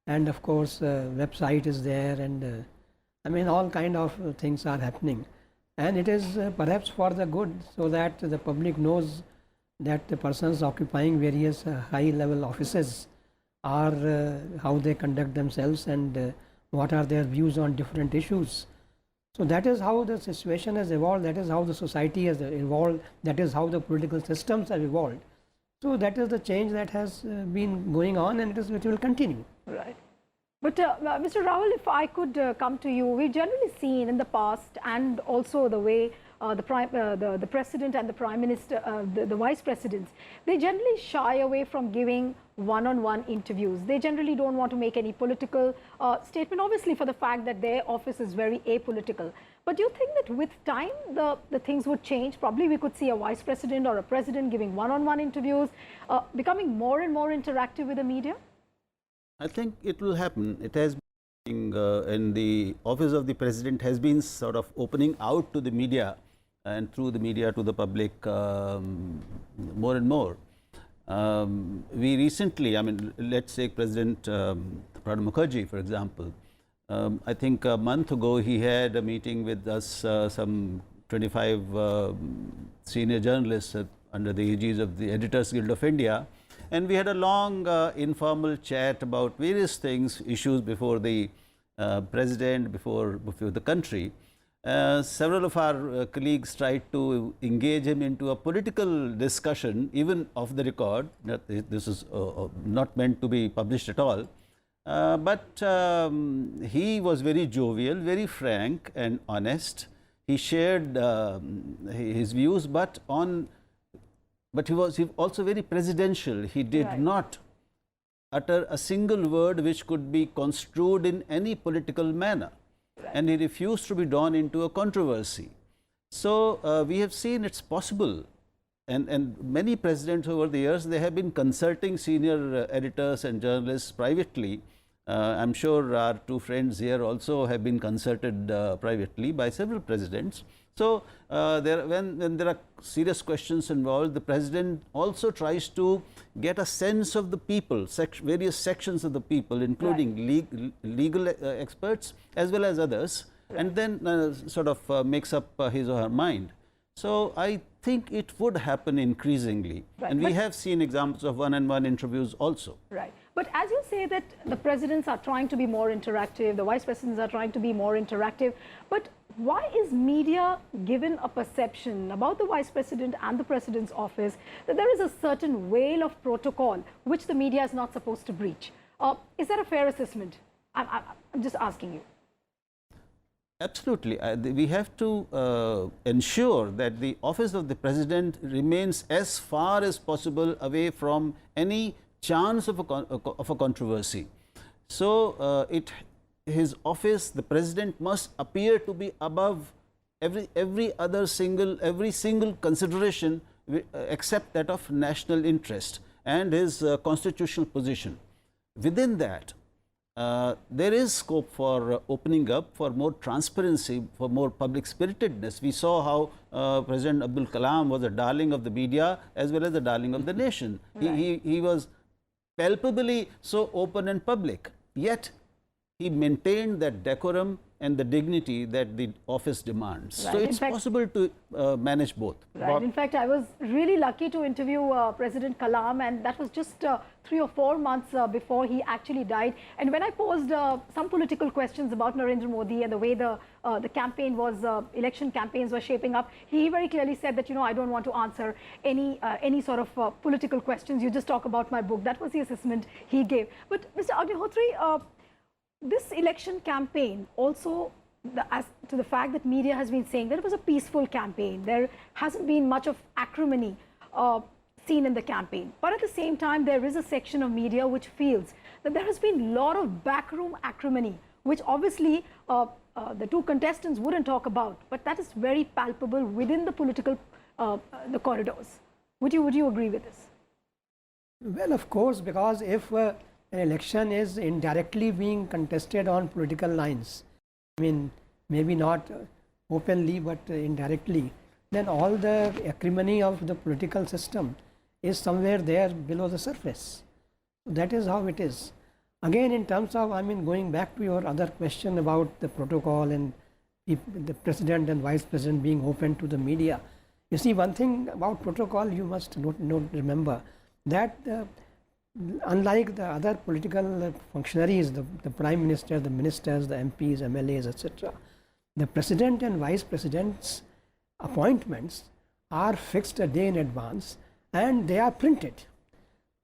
and of course website is there, and all kind of things are happening, and it is perhaps for the good, so that the public knows that the persons occupying various high level offices are how they conduct themselves, and what are their views on different issues. So that is how the situation has evolved, that is how the society has evolved, that is how the political systems have evolved. So that is the change that has been going on, and it will continue. Right. But Mr. Rahul, if I could come to you, we've generally seen in the past, and also the way the president and the prime minister, the vice presidents, they generally shy away from giving one-on-one interviews. They generally don't want to make any political statement, obviously for the fact that their office is very apolitical. But do you think that with time the things would change? Probably we could see a vice president or a president giving one-on-one interviews, becoming more and more interactive with the media? I think it will happen. It has been in the office of the president has been sort of opening out to the media and through the media to the public more and more. We recently, let's take President Pranab Mukherjee, for example. I think a month ago he had a meeting with us, some 25 senior journalists under the aegis of the Editors Guild of India, and we had a long informal chat about various things, issues before the president, before the country. Several of our colleagues tried to engage him into a political discussion, even off the record. This is not meant to be published at all. But he was very jovial, very frank and honest. He shared his views, but he was also very presidential. He did not utter a single word which could be construed in any political manner. And he refused to be drawn into a controversy. So we have seen it's possible, and many presidents over the years, they have been consulting senior editors and journalists privately. I'm sure our two friends here also have been consulted privately by several presidents. So when there are serious questions involved, the president also tries to get a sense of the people, various sections of the people, including legal experts as well as others, and then sort of makes up his or her mind. So I think it would happen increasingly, and we have seen examples of one-on-one interviews also. Right. But as you say that the presidents are trying to be more interactive, the vice presidents are trying to be more interactive, but why is media given a perception about the vice president and the president's office that there is a certain veil of protocol which the media is not supposed to breach? Is that a fair assessment? I'm just asking you. Absolutely. We have to ensure that the office of the president remains as far as possible away from any chance of a controversy. So his office, the president, must appear to be above every single consideration except that of national interest and his constitutional position. Within that, there is scope for opening up, for more transparency, for more public spiritedness. We saw how President Abdul Kalam was a darling of the media as well as a darling of the nation. He was palpably so open and public, yet he maintained that decorum and the dignity that the office demands. Right. So it's possible to manage both. Right. In fact, I was really lucky to interview President Kalam, and that was just 3 or 4 months before he actually died. And when I posed some political questions about Narendra Modi and the way the campaign was, election campaigns were shaping up, he very clearly said that, I don't want to answer any sort of political questions. You just talk about my book. That was the assessment he gave. But Mr. Agnihotri, this election campaign also, as to the fact that media has been saying that it was a peaceful campaign, there hasn't been much of acrimony seen in the campaign. But at the same time, there is a section of media which feels that there has been a lot of backroom acrimony, which obviously the two contestants wouldn't talk about, but that is very palpable within the political the corridors. Would you agree with this? Well, of course, because if an election is indirectly being contested on political lines, I mean, maybe not openly but indirectly, then all the acrimony of the political system is somewhere there below the surface. That is how it is. Again, in terms of, going back to your other question about the protocol and the president and vice president being open to the media. You see, one thing about protocol you must remember, that unlike the other political functionaries, the prime minister, the ministers, the MPs, MLAs, etc., the president and vice president's appointments are fixed a day in advance and they are printed.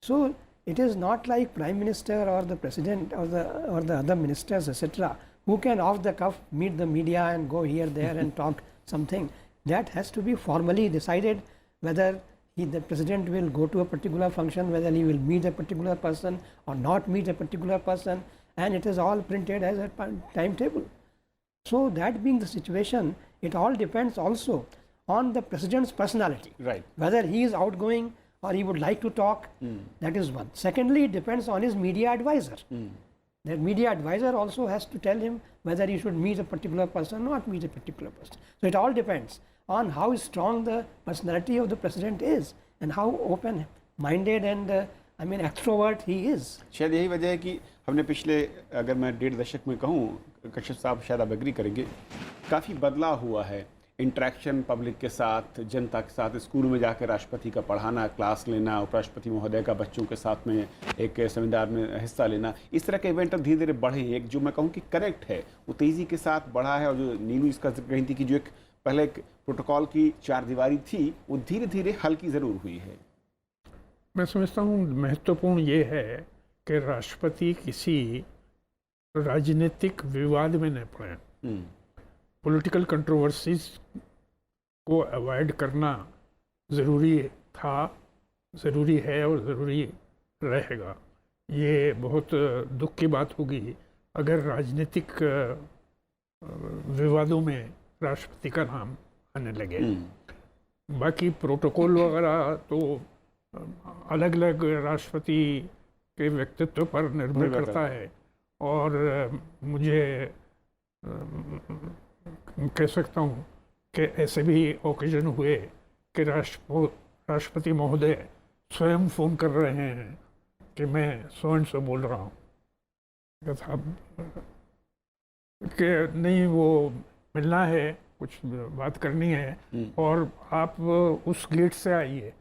So it is not like prime minister or the president or the other ministers, etc., who can off the cuff meet the media and go here, there and talk something. That has to be formally decided, whether the president will go to a particular function, whether he will meet a particular person or not meet a particular person, and it is all printed as a timetable. So that being the situation, it all depends also on the president's personality. Right. Whether he is outgoing or he would like to talk, that is one. Secondly, it depends on his media advisor. That media advisor also has to tell him whether he should meet a particular person or not meet a particular person. So it all depends on how strong the personality of the president is and how open-minded and extrovert he is. शायद यही वजह है कि हमने पिछले, अगर मैं 1.5 दशक में कहूँ, कश्यप साहब शायद आप एग्री करेंगे, काफ़ी बदलाव हुआ है इंटरेक्शन पब्लिक के साथ, जनता के साथ, स्कूल में जाकर राष्ट्रपति का पढ़ाना, क्लास लेना, उपराष्ट्रपति महोदय का बच्चों के साथ में एक सेमिनार में हिस्सा लेना, इस तरह के इवेंट अब धीरे धीरे बढ़े। एक जो मैं कहूँ कि करेक्ट है, वो तेज़ी के साथ बढ़ा है। और जो नीलू इसका जिक्र कही थी कि जो एक पहले एक प्रोटोकॉल की चार दीवारी थी, वो धीरे धीरे हल्की ज़रूर हुई है। मैं समझता हूँ महत्वपूर्ण ये है कि राष्ट्रपति किसी राजनीतिक विवाद में न पड़े। पॉलिटिकल कंट्रोवर्सीज को अवॉइड करना ज़रूरी था, ज़रूरी है और ज़रूरी रहेगा। ये बहुत दुख की बात होगी अगर राजनीतिक विवादों में राष्ट्रपति का नाम आने लगे। बाकी प्रोटोकॉल वगैरह तो अलग अलग राष्ट्रपति के व्यक्तित्व पर निर्भर करता है। और मुझे कह सकता हूँ कि ऐसे भी ओकेजन हुए कि राष्ट्रपति महोदय स्वयं फ़ोन कर रहे हैं कि मैं स्वयं से बोल रहा हूँ कि नहीं, वो मिलना है, कुछ बात करनी है और आप उस गेट से आइए,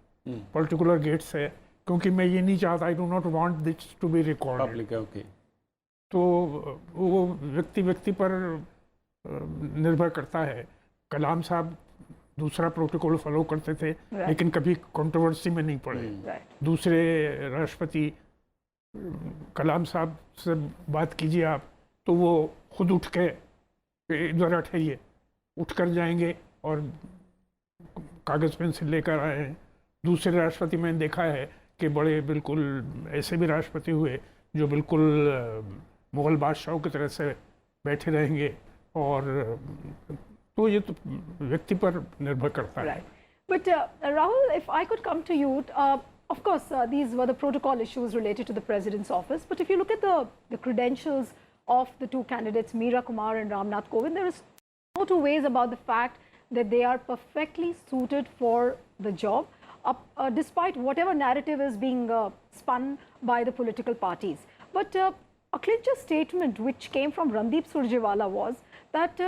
पर्टिकुलर गेट से, क्योंकि मैं ये नहीं चाहता, I do not want this to be recorded. Okay. तो वो व्यक्ति पर निर्भर करता है। कलाम साहब दूसरा प्रोटोकॉल फॉलो करते थे, लेकिन कभी कंट्रोवर्सी में नहीं पड़े। दूसरे राष्ट्रपति, कलाम साहब से बात कीजिए आप, तो वो खुद उठ के इधर ठहरिए, उठ कर जाएंगे और कागज़ पेंसिल लेकर आए हैं। दूसरे राष्ट्रपति मैंने देखा है कि बड़े बिल्कुल ऐसे भी राष्ट्रपति हुए जो बिल्कुल मुग़ल बादशाहों की तरह से बैठे रहेंगे। और तो ये तो व्यक्ति पर निर्भर करता है। But Rahul, if I could come to you, of course, these were the protocol issues related to the president's office. But if you look at the credentials of the two candidates, Meera Kumar and Ramnath Kovind, there is no two ways about the fact that they are perfectly suited for the job, despite whatever narrative is being spun by the political parties. But a clincher statement which came from Randeep Surjewala was that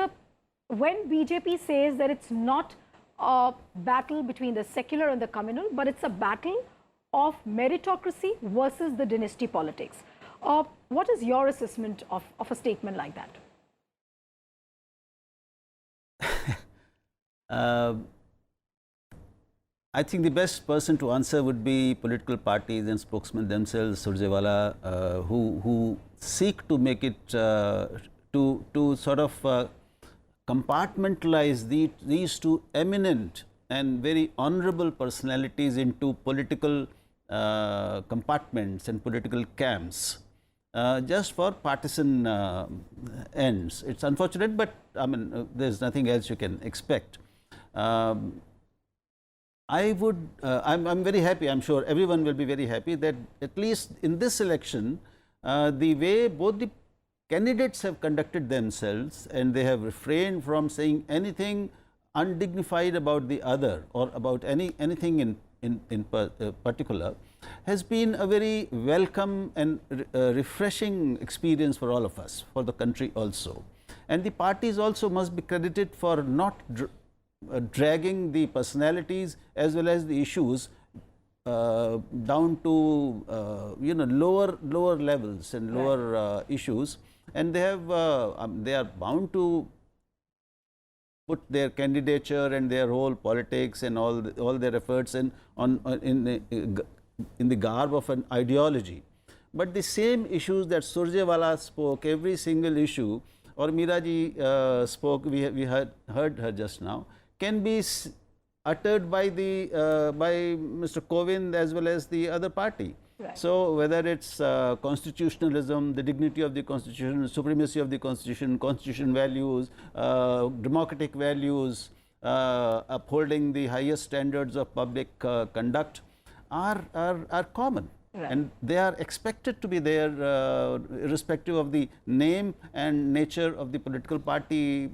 when BJP says that it's not a battle between the secular and the communal, but it's a battle of meritocracy versus the dynasty politics. What is your assessment of a statement like that? I think the best person to answer would be political parties and spokesmen themselves, Surjewala, who seek to make it to sort of compartmentalize these two eminent and very honorable personalities into political compartments and political camps just for partisan ends. It's unfortunate, but I mean, there's nothing else you can expect. I'm very happy, I'm sure everyone will be very happy that at least in this election, the way both the candidates have conducted themselves and they have refrained from saying anything undignified about the other or about anything in particular has been a very welcome and refreshing experience for all of us, for the country also. And the parties also must be credited for not dragging the personalities as well as the issues down to lower levels and lower issues, and they have they are bound to put their candidature and their whole politics and all their efforts in the garb of an ideology. But the same issues that Surjewala spoke, every single issue, or Meera ji spoke, we heard her just now, can be uttered by Mr. Kovind as well as the other party. Right. So whether it's constitutionalism, the dignity of the constitution, supremacy of the constitution, constitution values, democratic values, upholding the highest standards of public conduct are common. Right. And they are expected to be there irrespective of the name and nature of the political party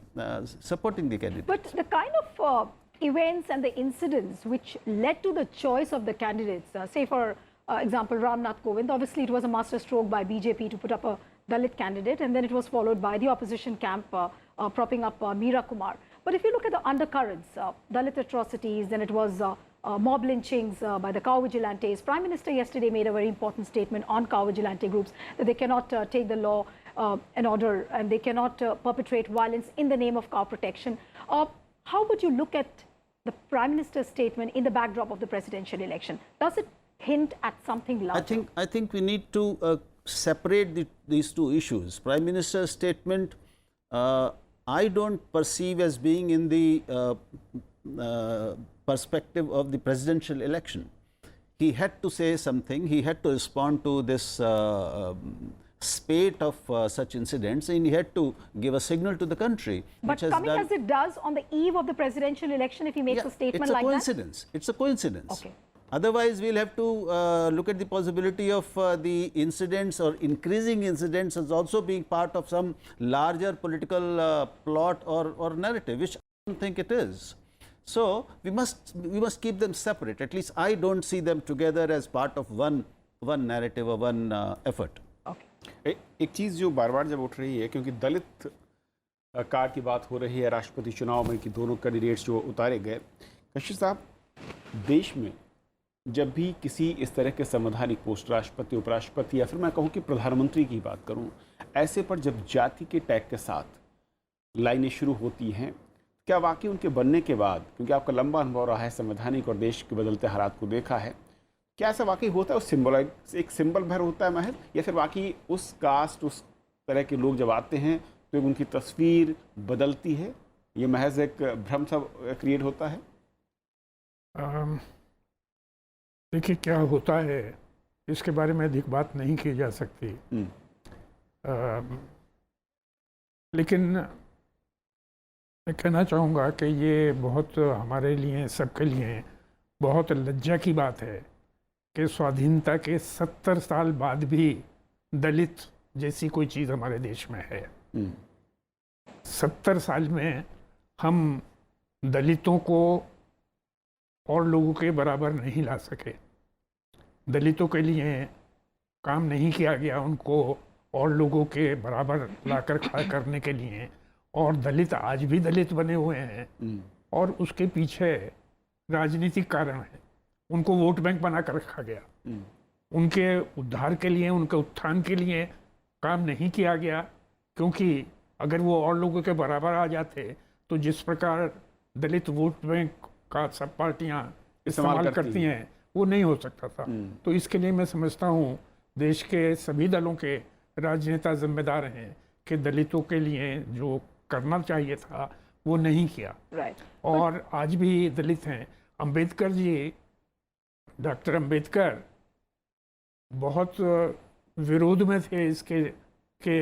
supporting the candidate. But the kind of events and the incidents which led to the choice of the candidates, say for example Ramnath Kovind, obviously it was a masterstroke by BJP to put up a Dalit candidate, and then it was followed by the opposition camp propping up Meera Kumar. But if you look at the undercurrents, Dalit atrocities, then it was mob lynchings by the cow vigilantes. Prime Minister yesterday made a very important statement on cow vigilante groups that they cannot take the law and order, and they cannot perpetrate violence in the name of cow protection. How would you look at the Prime Minister's statement in the backdrop of the presidential election? Does it hint at something larger? I think we need to separate these two issues. Prime Minister's statement, I don't perceive as being in the perspective of the presidential election. He had to say something. He had to respond to this spate of such incidents, and he had to give a signal to the country. But coming as it does on the eve of the presidential election, if he makes a statement like that? It's a coincidence. Okay. Otherwise, we'll have to look at the possibility of the incidents or increasing incidents as also being part of some larger political plot or narrative, which I don't think it is. So we must keep them separate. At least I don't see them together as part of one narrative or one effort. एक चीज़ जो बार बार जब उठ रही है, क्योंकि दलित card की बात हो रही है राष्ट्रपति चुनाव में कि दोनों कैंडिडेट्स जो उतारे गए, कशिश साहब, देश में जब भी किसी इस तरह के संवैधानिक पोस्ट, राष्ट्रपति, उपराष्ट्रपति या फिर मैं कहूँ कि प्रधानमंत्री की बात करूँ, ऐसे पर जब जाति के टैग के साथ लाइनें शुरू होती हैं, क्या वाकई उनके बनने के बाद, क्योंकि आपका लंबा अनुभव रहा है संवैधानिक और देश के बदलते हालात को देखा है, क्या ऐसा वाकई होता है? उस एक सिंबल भर होता है महज, या फिर वाकई उस कास्ट, उस तरह के लोग जब आते हैं तो उनकी तस्वीर बदलती है? ये महज एक भ्रम सा क्रिएट होता है? देखिए, क्या होता है इसके बारे में अधिक बात नहीं की जा सकती, लेकिन मैं कहना चाहूँगा कि ये बहुत हमारे लिए, सबके लिए बहुत लज्जा की बात है कि स्वाधीनता के 70 साल बाद भी दलित जैसी कोई चीज़ हमारे देश में है। 70 साल में हम दलितों को और लोगों के बराबर नहीं ला सके। दलितों के लिए काम नहीं किया गया उनको और लोगों के बराबर लाकर खड़ा करने के लिए, और दलित आज भी दलित बने हुए हैं, और उसके पीछे राजनीतिक कारण है। उनको वोट बैंक बना कर रखा गया, उनके उद्धार के लिए, उनके उत्थान के लिए काम नहीं किया गया, क्योंकि अगर वो और लोगों के बराबर आ जाते तो जिस प्रकार दलित वोट बैंक का सब पार्टियां इस्तेमाल करती हैं वो नहीं हो सकता था। तो इसके लिए मैं समझता हूँ देश के सभी दलों के राजनेता जिम्मेदार हैं कि दलितों के लिए जो करना चाहिए था वो नहीं किया। और आज भी दलित हैं। अंबेडकर जी, डॉक्टर अंबेडकर बहुत विरोध में थे इसके कि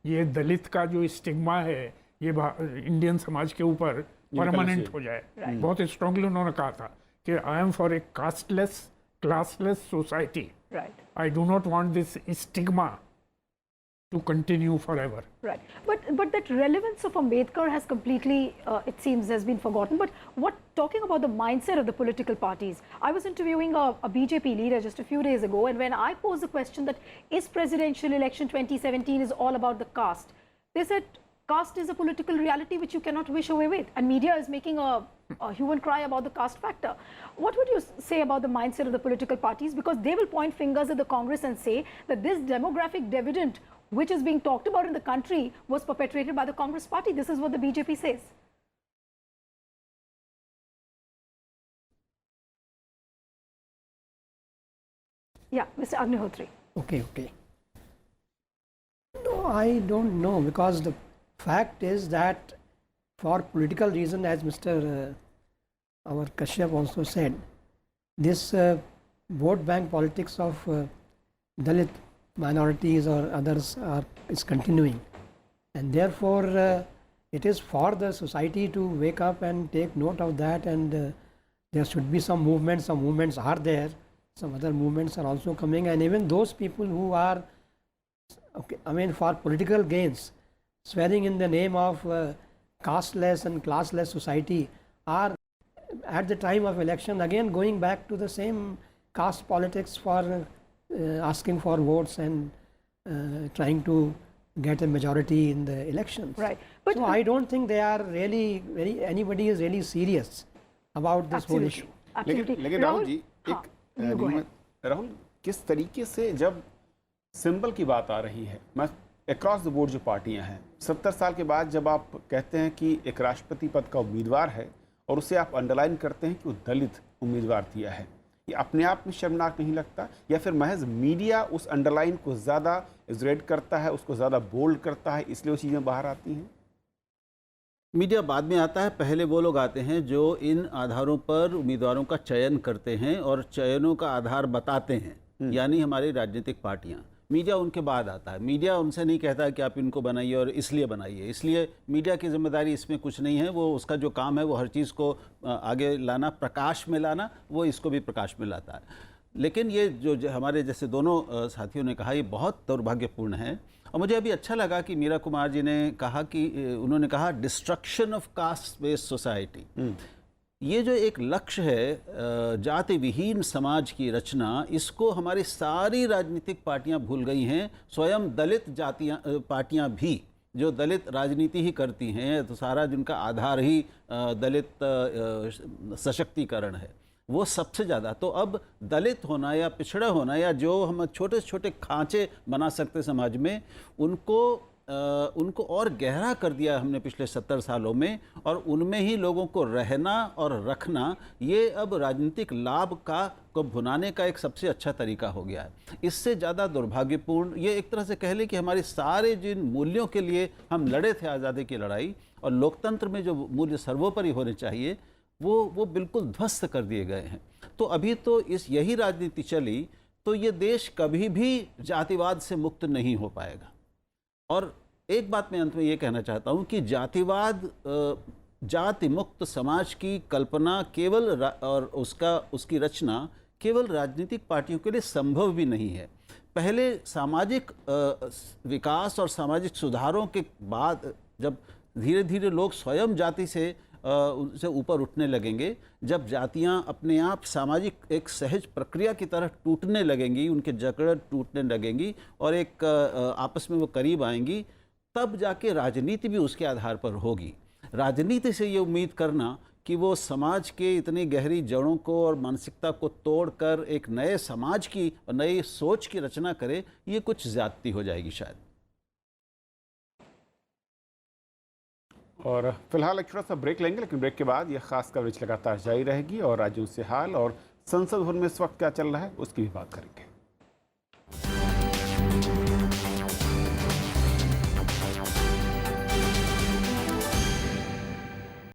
ये दलित का जो स्टिग्मा है ये इंडियन समाज के ऊपर परमानेंट हो जाए। बहुत स्ट्रांगली उन्होंने कहा था कि I am for a casteless, classless society. I do not want this stigma to continue forever. Right, but that relevance of Ambedkar has completely, it seems, has been forgotten. But talking about the mindset of the political parties, I was interviewing a BJP leader just a few days ago, and when I posed the question that is presidential election 2017 is all about the caste, they said caste is a political reality which you cannot wish away with, and media is making a hue and cry about the caste factor. What would you say about the mindset of the political parties? Because they will point fingers at the Congress and say that this demographic dividend which is being talked about in the country was perpetrated by the Congress party. This is what the BJP says. Yeah, Mr. Agnihotri. Okay. No, I don't know, because the fact is that for political reason, as Mr. Our Kashyap also said, this vote bank politics of Dalit minorities or others is continuing, and therefore it is for the society to wake up and take note of that, and there should be some movements. Some movements are there, some other movements are also coming, and even those people who are, for political gains, swearing in the name of casteless and classless society, are at the time of election again going back to the same caste politics for asking for votes and trying to get a majority in the elections. Right. But so I don't think they are really, anybody is really serious about this whole issue. लेकिन राहुल जी हाँ, राहुल किस तरीके से जब symbol की बात आ रही है, मैं अक्रॉस द बोर्ड जो पार्टियां हैं, 70 साल के बाद जब आप कहते हैं कि एक राष्ट्रपति पद का उम्मीदवार है और उसे आप अंडरलाइन करते हैं कि वो दलित उम्मीदवार दिया है, ये अपने आप में शर्मनाक नहीं लगता? या फिर महज मीडिया उस अंडरलाइन को ज़्यादा एग्जरेट करता है, उसको ज़्यादा बोल्ड करता है, इसलिए वो चीज़ें बाहर आती हैं? मीडिया बाद में आता है, पहले वो लोग आते हैं जो इन आधारों पर उम्मीदवारों का चयन करते हैं और चयनों का आधार बताते हैं, यानी हमारी राजनीतिक पार्टियां। मीडिया उनके बाद आता है। मीडिया उनसे नहीं कहता कि आप इनको बनाइए और इसलिए बनाइए, इसलिए मीडिया की जिम्मेदारी इसमें कुछ नहीं है। वो उसका जो काम है वो हर चीज़ को आगे लाना, प्रकाश में लाना, वो इसको भी प्रकाश में लाता है। लेकिन ये जो हमारे जैसे दोनों साथियों ने कहा, ये बहुत दुर्भाग्यपूर्ण है। और मुझे अभी अच्छा लगा कि मीरा कुमार जी ने कहा कि उन्होंने कहा destruction of caste based society. ये जो एक लक्ष्य है जाति विहीन समाज की रचना, इसको हमारी सारी राजनीतिक पार्टियां भूल गई हैं। स्वयं दलित पार्टियां भी जो दलित राजनीति ही करती हैं, तो सारा जिनका आधार ही दलित सशक्तिकरण है, वो सबसे ज़्यादा। तो अब दलित होना या पिछड़ा होना या जो हम छोटे छोटे खांचे बना सकते समाज में, उनको और गहरा कर दिया हमने पिछले 70 सालों में, और उनमें ही लोगों को रहना और रखना, ये अब राजनीतिक लाभ को भुनाने का एक सबसे अच्छा तरीका हो गया है। इससे ज़्यादा दुर्भाग्यपूर्ण ये एक तरह से कह लें कि हमारे सारे जिन मूल्यों के लिए हम लड़े थे, आज़ादी की लड़ाई और लोकतंत्र में जो मूल्य सर्वोपरि होने चाहिए, वो बिल्कुल ध्वस्त कर दिए गए हैं। तो अभी तो यही राजनीति चली तो ये देश कभी भी जातिवाद से मुक्त नहीं हो पाएगा। और एक बात मैं अंत में ये कहना चाहता हूँ कि जातिवाद, जाति मुक्त समाज की कल्पना केवल और उसकी रचना केवल राजनीतिक पार्टियों के लिए संभव भी नहीं है। पहले सामाजिक विकास और सामाजिक सुधारों के बाद जब धीरे धीरे लोग स्वयं जाति से उनसे ऊपर उठने लगेंगे, जब जातियां अपने आप सामाजिक एक सहज प्रक्रिया की तरह टूटने लगेंगी, उनके जकड़ टूटने लगेंगी और एक आपस में वो करीब आएंगी, तब जाके राजनीति भी उसके आधार पर होगी। राजनीति से ये उम्मीद करना कि वो समाज के इतनी गहरी जड़ों को और मानसिकता को तोड़कर एक नए समाज की और नई सोच की रचना करे, ये कुछ ज्यादती हो जाएगी शायद। और फिलहाल एक छोटा सा ब्रेक लेंगे, लेकिन ब्रेक के बाद यह खास कवरेज लगातार जारी रहेगी और राज्यों से हाल और संसद भवन में इस वक्त क्या चल रहा है उसकी भी बात करेंगे।